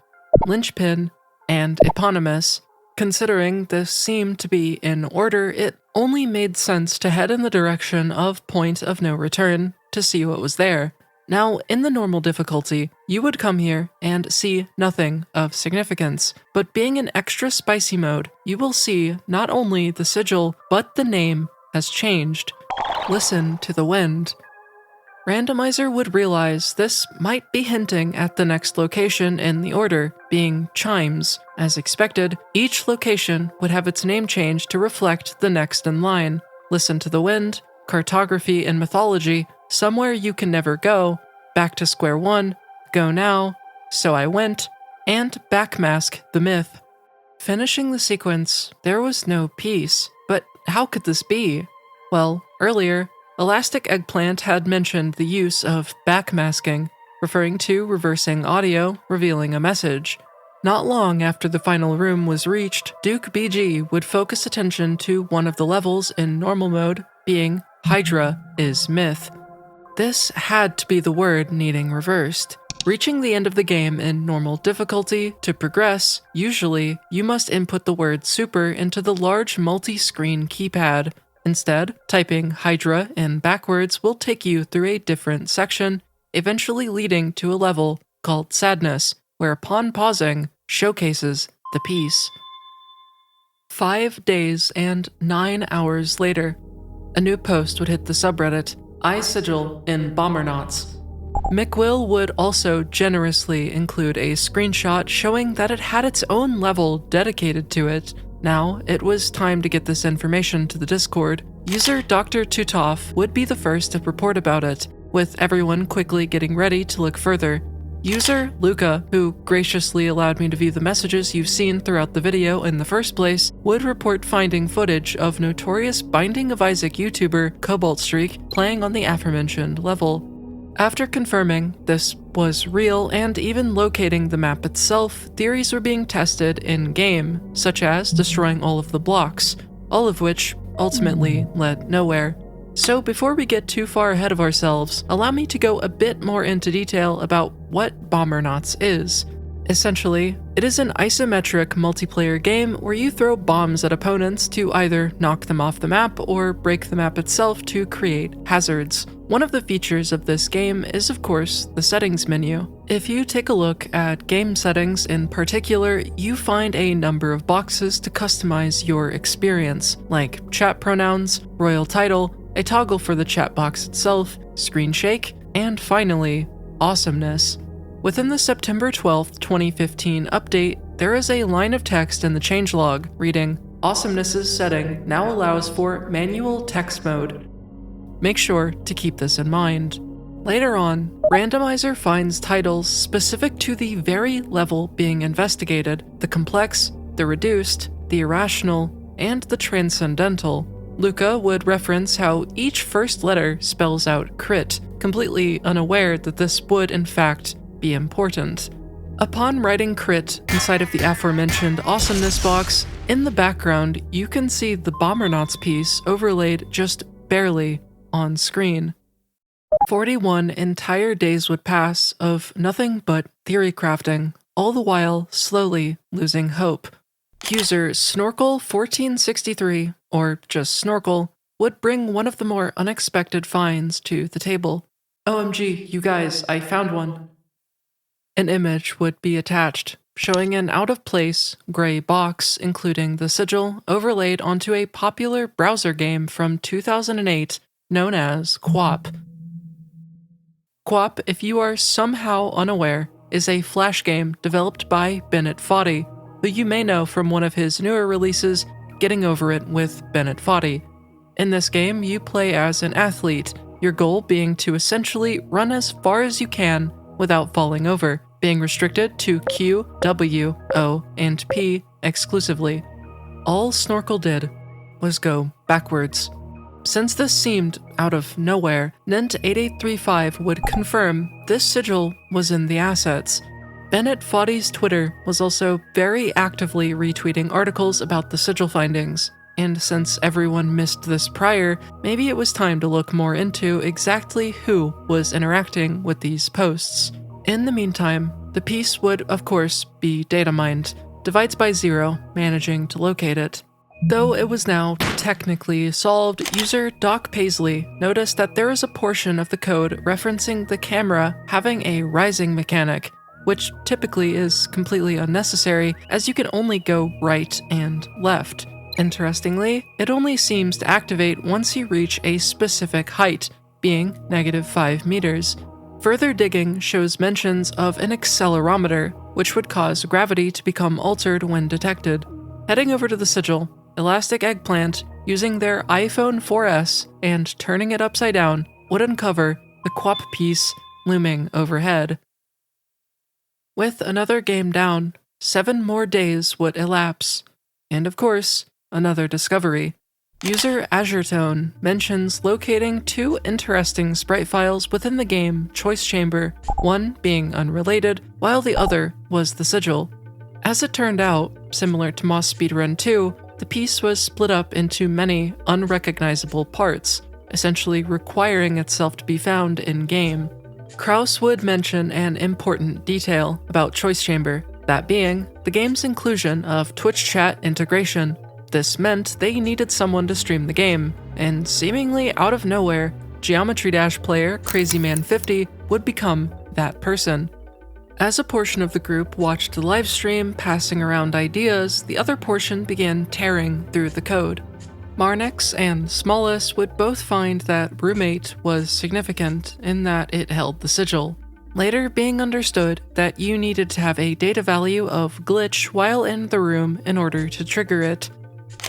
linchpin, and eponymous. Considering this seemed to be in order, it only made sense to head in the direction of point of no return to see what was there. Now, in the normal difficulty, you would come here and see nothing of significance, but being in extra spicy mode, you will see not only the sigil, but the name has changed. Listen to the wind. Randomizer would realize this might be hinting at the next location in the order, being chimes. As expected, each location would have its name changed to reflect the next in line. Listen to the wind, cartography and mythology, somewhere you can never go, back to square one, go now, so I went, and backmask the myth. Finishing the sequence, there was no peace, but how could this be? Well, earlier, Elastic Eggplant had mentioned the use of backmasking, referring to reversing audio, revealing a message. Not long after the final room was reached, Duke BG would focus attention to one of the levels in normal mode, being Hydra is myth. This had to be the word needing reversed. Reaching the end of the game in normal difficulty, to progress, usually you must input the word super into the large multi-screen keypad. Instead, typing Hydra in backwards will take you through a different section, eventually leading to a level called Sadness, where upon pausing, showcases the piece. 5 days and 9 hours later, a new post would hit the subreddit, Eye Sigil in Bombernauts. McWill would also generously include a screenshot showing that it had its own level dedicated to it. Now, it was time to get this information to the Discord. User Dr. Tutoff would be the first to report about it, with everyone quickly getting ready to look further. User Luca, who graciously allowed me to view the messages you've seen throughout the video in the first place, would report finding footage of notorious Binding of Isaac YouTuber Cobalt Streak playing on the aforementioned level. After confirming this was real and even locating the map itself, theories were being tested in-game, such as destroying all of the blocks, all of which ultimately led nowhere. So before we get too far ahead of ourselves, allow me to go a bit more into detail about what Bombernauts is. Essentially, it is an isometric multiplayer game where you throw bombs at opponents to either knock them off the map or break the map itself to create hazards. One of the features of this game is, of course, the settings menu. If you take a look at game settings in particular, you find a number of boxes to customize your experience, like chat pronouns, royal title, a toggle for the chat box itself, screen shake, and finally, awesomeness. Within the September 12th, 2015 update, there is a line of text in the changelog reading, "Awesomeness's setting now allows for manual text mode." Make sure to keep this in mind. Later on, Randomizer finds titles specific to the very level being investigated, the complex, the reduced, the irrational, and the transcendental. Luca would reference how each first letter spells out crit, completely unaware that this would in fact be important. Upon writing crit inside of the aforementioned awesomeness box, in the background you can see the Bombernauts piece overlaid just barely on screen. 41 entire days would pass of nothing but theory crafting, all the while slowly losing hope. User Snorkel1463, or just Snorkel, would bring one of the more unexpected finds to the table. OMG, you guys, I found one. An image would be attached, showing an out-of-place, gray box including the sigil overlaid onto a popular browser game from 2008 known as QWOP. QWOP, if you are somehow unaware, is a flash game developed by Bennett Foddy, who you may know from one of his newer releases, Getting Over It with Bennett Foddy. In this game, you play as an athlete, your goal being to essentially run as far as you can without falling over, being restricted to Q, W, O, and P exclusively. All Snorkel did was go backwards. Since this seemed out of nowhere, Nint8835 would confirm this sigil was in the assets. Bennett Foddy's Twitter was also very actively retweeting articles about the sigil findings, and since everyone missed this prior, maybe it was time to look more into exactly who was interacting with these posts. In the meantime, the piece would, of course, be data mined, divides by 0, managing to locate it. Though it was now technically solved, user Doc Paisley noticed that there is a portion of the code referencing the camera having a rising mechanic, which typically is completely unnecessary as you can only go right and left. Interestingly, it only seems to activate once you reach a specific height, being -5 meters. Further digging shows mentions of an accelerometer, which would cause gravity to become altered when detected. Heading over to the sigil, Elastic Eggplant, using their iPhone 4S and turning it upside down, would uncover the QWOP piece looming overhead. With another game down, 7 more days would elapse, and of course, another discovery. User AzureTone mentions locating 2 interesting sprite files within the game Choice Chamber, one being unrelated, while the other was the sigil. As it turned out, similar to Moss Speedrun 2, the piece was split up into many unrecognizable parts, essentially requiring itself to be found in-game. Kraus would mention an important detail about Choice Chamber, that being the game's inclusion of Twitch chat integration. This meant they needed someone to stream the game, and seemingly out of nowhere, Geometry Dash player CrazyMan50 would become that person. As a portion of the group watched the livestream, passing around ideas, the other portion began tearing through the code. Marnix and Smallest would both find that Roommate was significant in that it held the sigil, later being understood that you needed to have a data value of glitch while in the room in order to trigger it.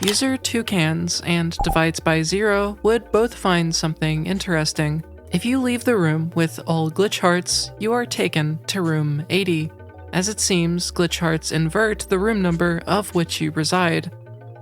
User Toucans and Divides by 0 would both find something interesting. If you leave the room with all glitch hearts, you are taken to room 80. As it seems, glitch hearts invert the room number of which you reside.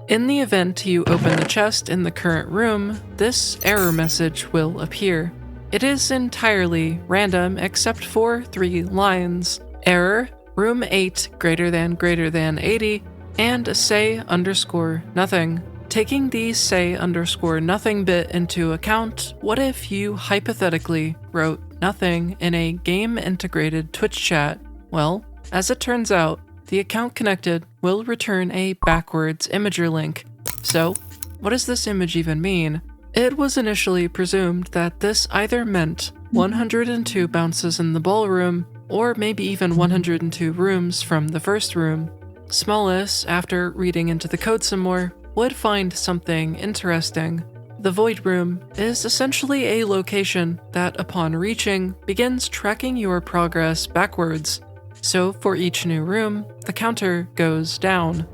In the event you open the chest in the current room, this error message will appear. It is entirely random except for 3 lines. Error, room 8 > 80, and say_nothing. Taking the say_nothing bit into account, what if you hypothetically wrote nothing in a game-integrated Twitch chat? Well, as it turns out, the account connected will return a backwards imager link. So, what does this image even mean? It was initially presumed that this either meant 102 bounces in the ballroom, or maybe even 102 rooms from the first room. Smallest, after reading into the code some more, would find something interesting. The Void Room is essentially a location that, upon reaching, begins tracking your progress backwards. So for each new room, the counter goes down.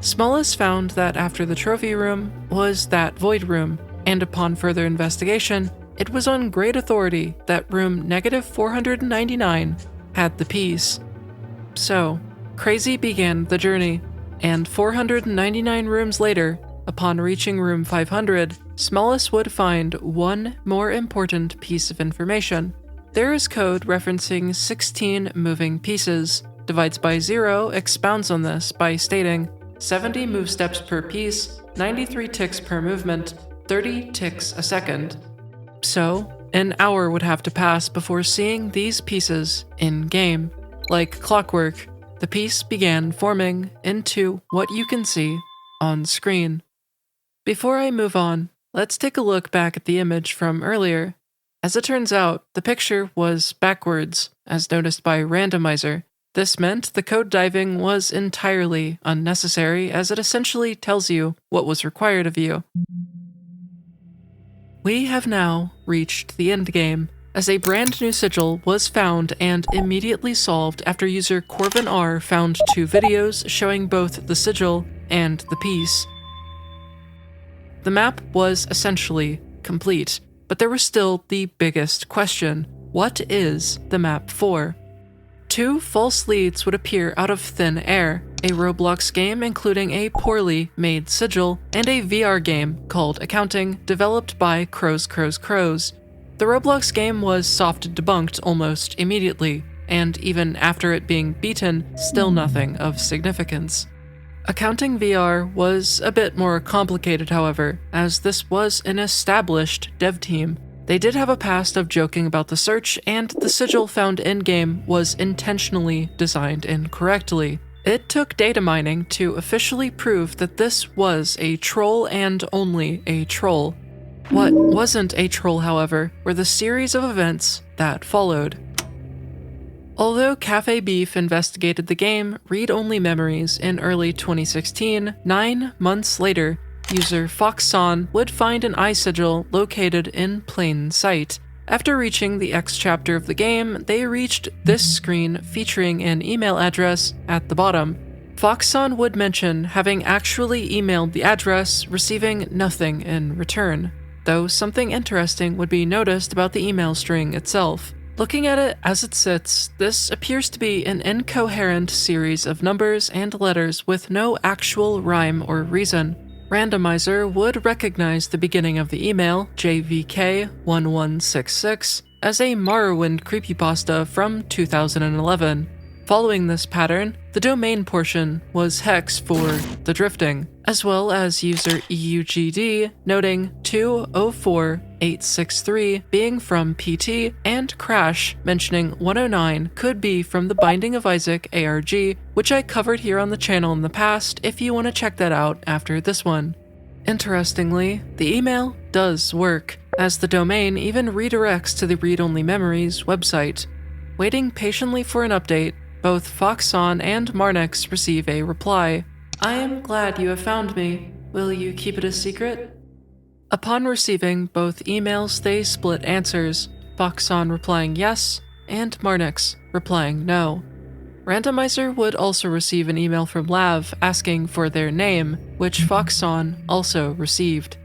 Smallest found that after the trophy room was that Void Room, and upon further investigation, it was on great authority that room -499 had the piece. So, Crazy began the journey, and 499 rooms later, upon reaching room 500, Smallest would find one more important piece of information. There is code referencing 16 moving pieces. Divides by 0 expounds on this by stating 70 move steps per piece, 93 ticks per movement, 30 ticks a second. So, an hour would have to pass before seeing these pieces in-game. Like clockwork, the piece began forming into what you can see on screen. Before I move on, let's take a look back at the image from earlier. As it turns out, the picture was backwards, as noticed by Randomizer. This meant the code diving was entirely unnecessary, as it essentially tells you what was required of you. We have now reached the endgame, as a brand new sigil was found and immediately solved after user Corvin R found 2 videos showing both the sigil and the piece. The map was essentially complete, but there was still the biggest question: what is the map for? 2 false leads would appear out of thin air: a Roblox game including a poorly made sigil, and a VR game called Accounting, developed by Crows. The Roblox game was soft debunked almost immediately, and even after it being beaten, still nothing of significance. Accounting VR was a bit more complicated, however, as this was an established dev team. They did have a past of joking about the search, and the sigil found in-game was intentionally designed incorrectly. It took data mining to officially prove that this was a troll and only a troll. What wasn't a troll, however, were the series of events that followed. Although Cafe Beef investigated the game read-only memories in early 2016, 9 months later, user Foxson would find an eye sigil located in plain sight. After reaching the X chapter of the game, they reached this screen featuring an email address at the bottom. Foxson would mention having actually emailed the address, receiving nothing in return, though something interesting would be noticed about the email string itself. Looking at it as it sits, this appears to be an incoherent series of numbers and letters with no actual rhyme or reason. Randomizer would recognize the beginning of the email, JVK1166, as a Morrowind creepypasta from 2011. Following this pattern, the domain portion was hex for the drifting, as well as user EUGD noting 204863 being from PT, and Crash mentioning 109 could be from the Binding of Isaac ARG, which I covered here on the channel in the past if you want to check that out after this one. Interestingly, the email does work, as the domain even redirects to the read-only memories website. Waiting patiently for an update, both Foxon and Marnix receive a reply. I am glad you have found me. Will you keep it a secret? Upon receiving both emails, they split answers, Foxon replying yes, and Marnix replying no. Randomizer would also receive an email from Lav asking for their name, which Foxon also received.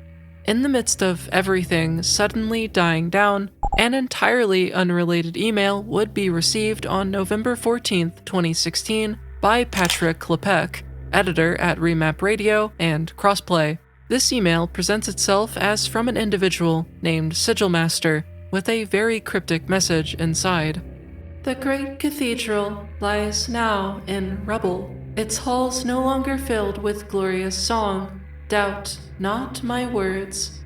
In the midst of everything suddenly dying down, an entirely unrelated email would be received on November 14th, 2016 by Patrick Klepek, editor at Remap Radio and Crossplay. This email presents itself as from an individual named Sigil Master, with a very cryptic message inside. The great cathedral lies now in rubble, its halls no longer filled with glorious song. Doubt not my words.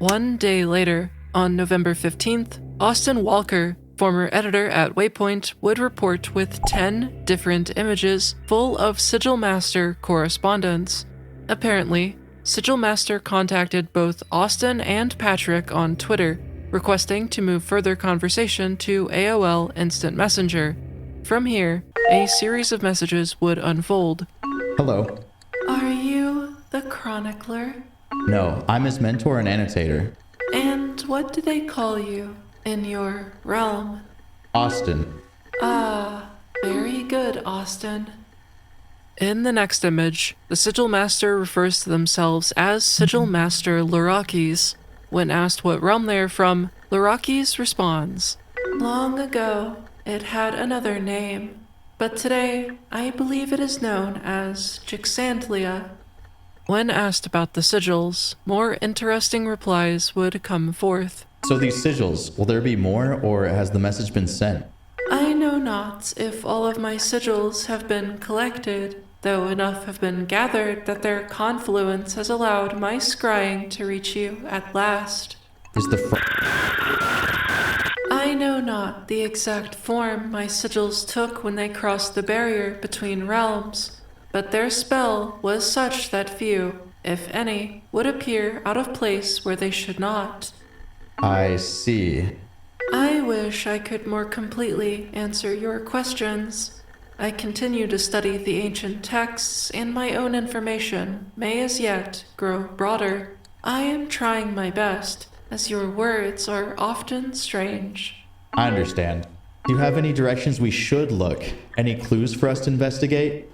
1 day later, on November 15th, Austin Walker, former editor at Waypoint, would report with 10 different images full of Sigil Master correspondence. Apparently, Sigil Master contacted both Austin and Patrick on Twitter, requesting to move further conversation to AOL Instant Messenger. From here, a series of messages would unfold. Hello. Are you the chronicler? No, I'm his mentor and annotator. And what do they call you in your realm? Austin. Ah, very good, Austin. In the next image, the Sigil Master refers to themselves as Sigil Master Lurakis. When asked what realm they are from, Lurakis responds, long ago, it had another name, but today I believe it is known as Jixandlia. When asked about the sigils, more interesting replies would come forth. So these sigils, will there be more, or has the message been sent? I know not if all of my sigils have been collected, though enough have been gathered that their confluence has allowed my scrying to reach you at last. Is the I know not the exact form my sigils took when they crossed the barrier between realms, but their spell was such that few, if any, would appear out of place where they should not. I see. I wish I could more completely answer your questions. I continue to study the ancient texts, and my own information may as yet grow broader. I am trying my best, as your words are often strange. I understand. Do you have any directions we should look? Any clues for us to investigate?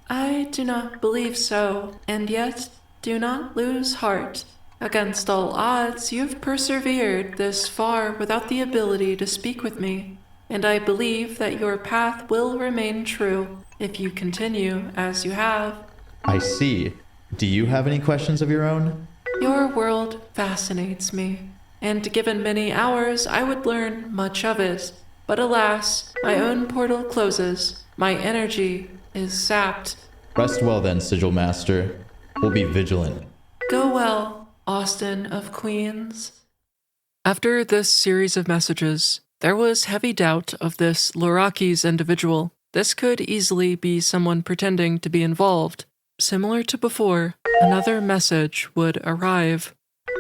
I do not believe so, and yet do not lose heart. Against all odds, you've persevered this far without the ability to speak with me, and I believe that your path will remain true if you continue as you have. I see. Do you have any questions of your own? Your world fascinates me, and given many hours, I would learn much of it. But alas, my own portal closes. My energy is sapped. Rest well then, Sigil Master. We'll be vigilant. Go well, Austin of Queens. After this series of messages, there was heavy doubt of this Loraki's individual. This could easily be someone pretending to be involved. Similar to before, another message would arrive.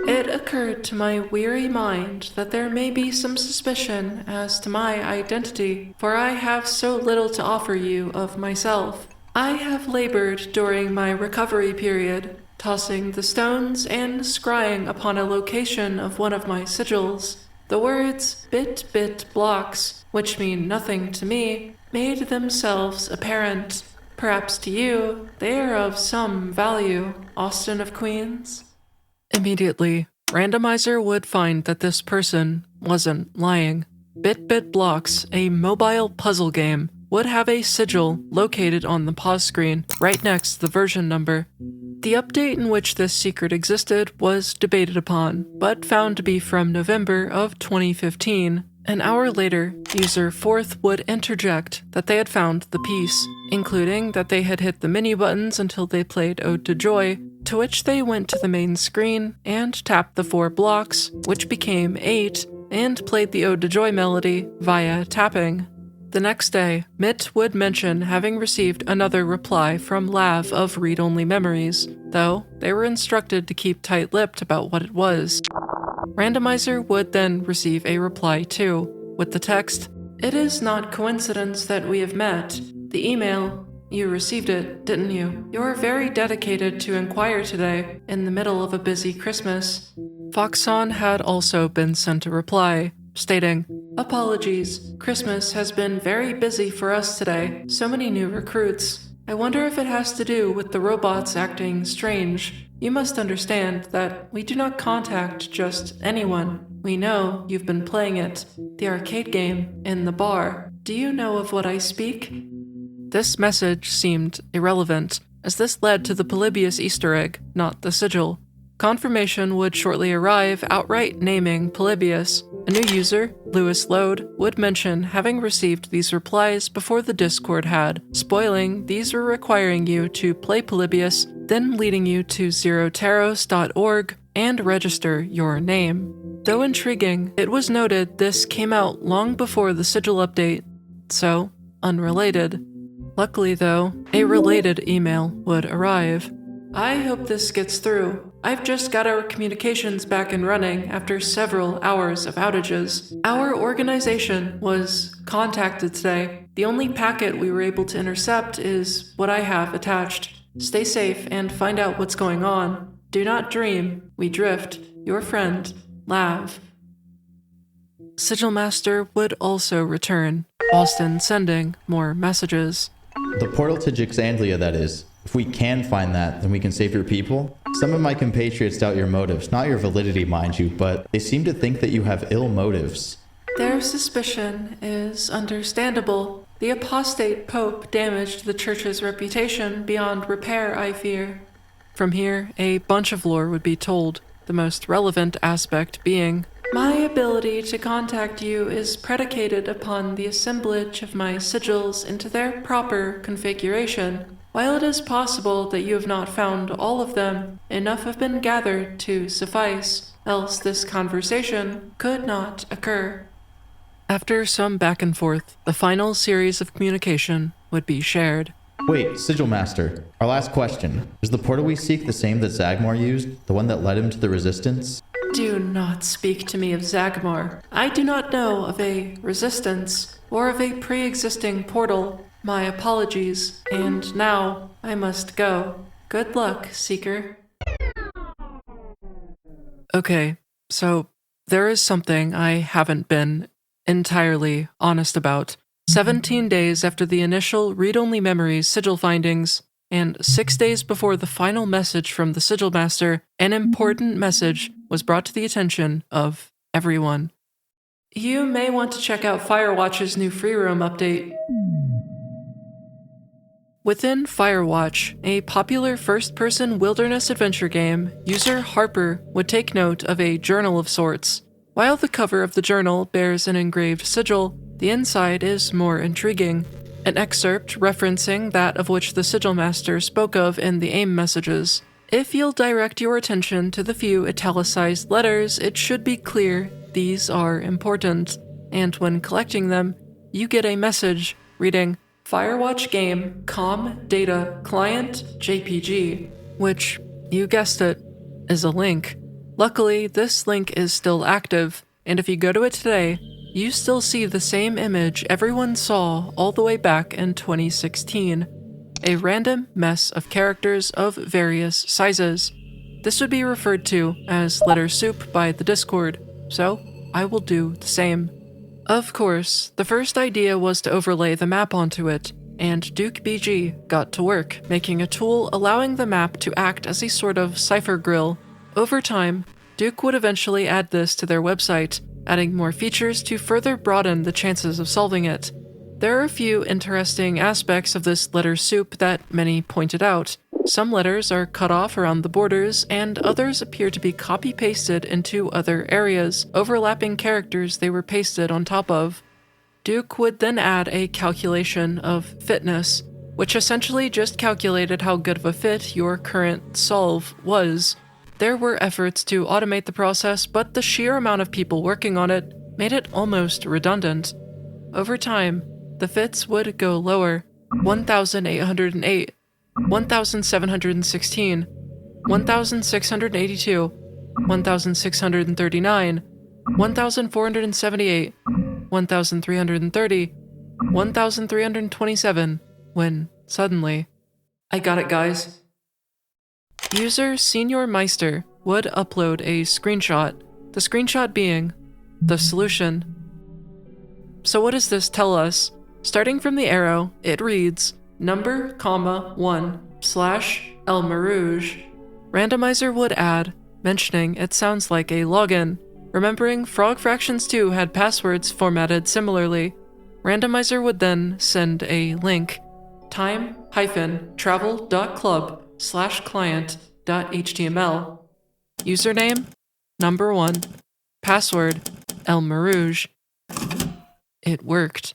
It occurred to my weary mind that there may be some suspicion as to my identity, for I have so little to offer you of myself. I have labored during my recovery period, tossing the stones and scrying upon a location of one of my sigils. The words bit blocks, which mean nothing to me, made themselves apparent. Perhaps to you, they are of some value, Austin of Queens. Immediately, Randomizer would find that this person wasn't lying. Bit Blocks, a mobile puzzle game, would have a sigil located on the pause screen right next to the version number. The update in which this secret existed was debated upon, but found to be from November of 2015. An hour later, user Forth would interject that they had found the piece, including that they had hit the menu buttons until they played Ode to Joy, to which they went to the main screen and tapped the 4 blocks, which became 8, and played the Ode to Joy melody via tapping. The next day, Mitt would mention having received another reply from Lav of read-only memories, though they were instructed to keep tight-lipped about what it was. Randomizer would then receive a reply too, with the text, "It is not coincidence that we have met. The email, you received it, didn't you? You're very dedicated to inquire today, in the middle of a busy Christmas." Foxon had also been sent a reply, stating, "Apologies, Christmas has been very busy for us today, so many new recruits. I wonder if it has to do with the robots acting strange. You must understand that we do not contact just anyone. We know you've been playing it, the arcade game, in the bar. Do you know of what I speak?" This message seemed irrelevant, as this led to the Polybius Easter egg, not the sigil. Confirmation would shortly arrive outright naming Polybius. A new user, Lewis Lode, would mention having received these replies before the Discord had, spoiling these were requiring you to play Polybius, then leading you to zerotaros.org and register your name. Though intriguing, it was noted this came out long before the sigil update, so unrelated. Luckily though, a related email would arrive. "I hope this gets through. I've just got our communications back and running after several hours of outages. Our organization was contacted today. The only packet we were able to intercept is what I have attached. Stay safe and find out what's going on. Do not dream. We drift. Your friend, Lav." Sigil Master would also return, Austin sending more messages. The portal to Jixandlia, that is. If we can find that, then we can save your people. Some of my compatriots doubt your motives, not your validity, mind you, but they seem to think that you have ill motives. Their suspicion is understandable. The apostate pope damaged the church's reputation beyond repair, I fear. From here, a bunch of lore would be told, the most relevant aspect being, my ability to contact you is predicated upon the assemblage of my sigils into their proper configuration. While it is possible that you have not found all of them, enough have been gathered to suffice, else this conversation could not occur. After some back and forth, the final series of communication would be shared. Wait, Sigil Master. Our last question. Is the portal we seek the same that Zagmar used? The one that led him to the Resistance? Do not speak to me of Zagmar. I do not know of a resistance or of a pre-existing portal. My apologies, and now I must go. Good luck, Seeker. Okay, so there is something I haven't been entirely honest about. 17 days after the initial read-only memories sigil findings, and 6 days before the final message from the Sigil Master, an important message was brought to the attention of everyone. You may want to check out Firewatch's new free roam update. Within Firewatch, a popular first-person wilderness adventure game, user Harper would take note of a journal of sorts. While the cover of the journal bears an engraved sigil, the inside is more intriguing. An excerpt referencing that of which the Sigil Master spoke of in the AIM messages. If you'll direct your attention to the few italicized letters, it should be clear these are important. And when collecting them, you get a message reading, Firewatch Game, COM, Data, Client, JPG, which, you guessed it, is a link. Luckily, this link is still active, and if you go to it today, you still see the same image everyone saw all the way back in 2016. A random mess of characters of various sizes. This would be referred to as letter soup by the Discord, so I will do the same. Of course, the first idea was to overlay the map onto it, and Duke BG got to work, making a tool allowing the map to act as a sort of cipher grill. Over time, Duke would eventually add this to their website, adding more features to further broaden the chances of solving it. There are a few interesting aspects of this letter soup that many pointed out. Some letters are cut off around the borders, and others appear to be copy-pasted into other areas, overlapping characters they were pasted on top of. Duke would then add a calculation of fitness, which essentially just calculated how good of a fit your current solve was. There were efforts to automate the process, but the sheer amount of people working on it made it almost redundant. Over time, the fits would go lower, 1,808, 1,716, 1,682, 1,639, 1,478, 1,330, 1,327, when suddenly, I got it, guys. User Senior Meister would upload a screenshot, the screenshot being the solution. So what does this tell us? Starting from the arrow, it reads number, 1/El Marouge. Randomizer would add, mentioning it sounds like a login. Remembering Frog Fractions 2 had passwords formatted similarly. Randomizer would then send a link, time-travel.club/client.html. Username, number 1. Password, El Marouge. It worked.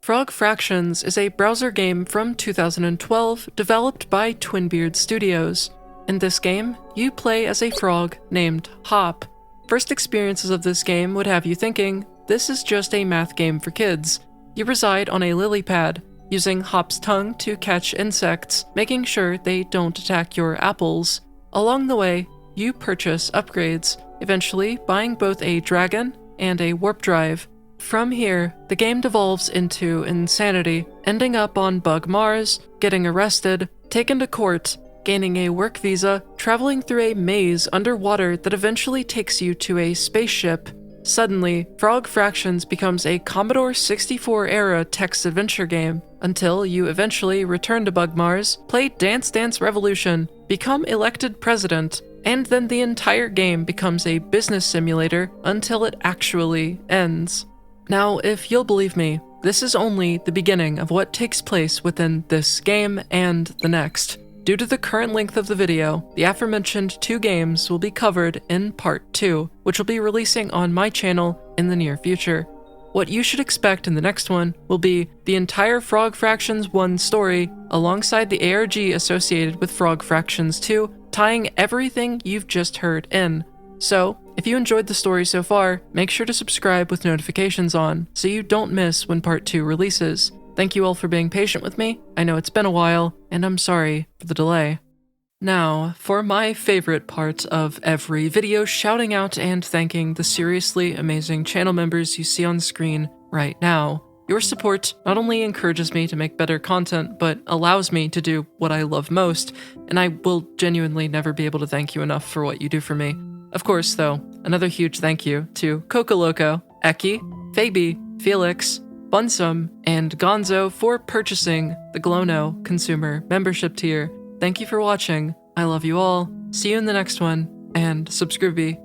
Frog Fractions is a browser game from 2012 developed by Twinbeard Studios. In this game, you play as a frog named Hop. First experiences of this game would have you thinking, this is just a math game for kids. You reside on a lily pad, using Hop's tongue to catch insects, making sure they don't attack your apples. Along the way, you purchase upgrades, eventually buying both a dragon and a warp drive. From here, the game devolves into insanity, ending up on Bug Mars, getting arrested, taken to court, gaining a work visa, traveling through a maze underwater that eventually takes you to a spaceship. Suddenly, Frog Fractions becomes a Commodore 64-era text adventure game, until you eventually return to Bug Mars, play Dance Dance Revolution, become elected president, and then the entire game becomes a business simulator until it actually ends. Now, if you'll believe me, this is only the beginning of what takes place within this game and the next. Due to the current length of the video, the aforementioned 2 games will be covered in Part 2, which will be releasing on my channel in the near future. What you should expect in the next one will be the entire Frog Fractions 1 story, alongside the ARG associated with Frog Fractions 2, tying everything you've just heard in. So, if you enjoyed the story so far, make sure to subscribe with notifications on, so you don't miss when Part 2 releases. Thank you all for being patient with me. I know it's been a while, and I'm sorry for the delay. Now, for my favorite part of every video, shouting out and thanking the seriously amazing channel members you see on screen right now. Your support not only encourages me to make better content, but allows me to do what I love most, and I will genuinely never be able to thank you enough for what you do for me. Of course, though, another huge thank you to Coco Loco, Ecchi, Fabi, Felix, Bunsum, and Gonzo for purchasing the GLoWhNo consumer membership tier. Thank you for watching. I love you all. See you in the next one, and subscribe.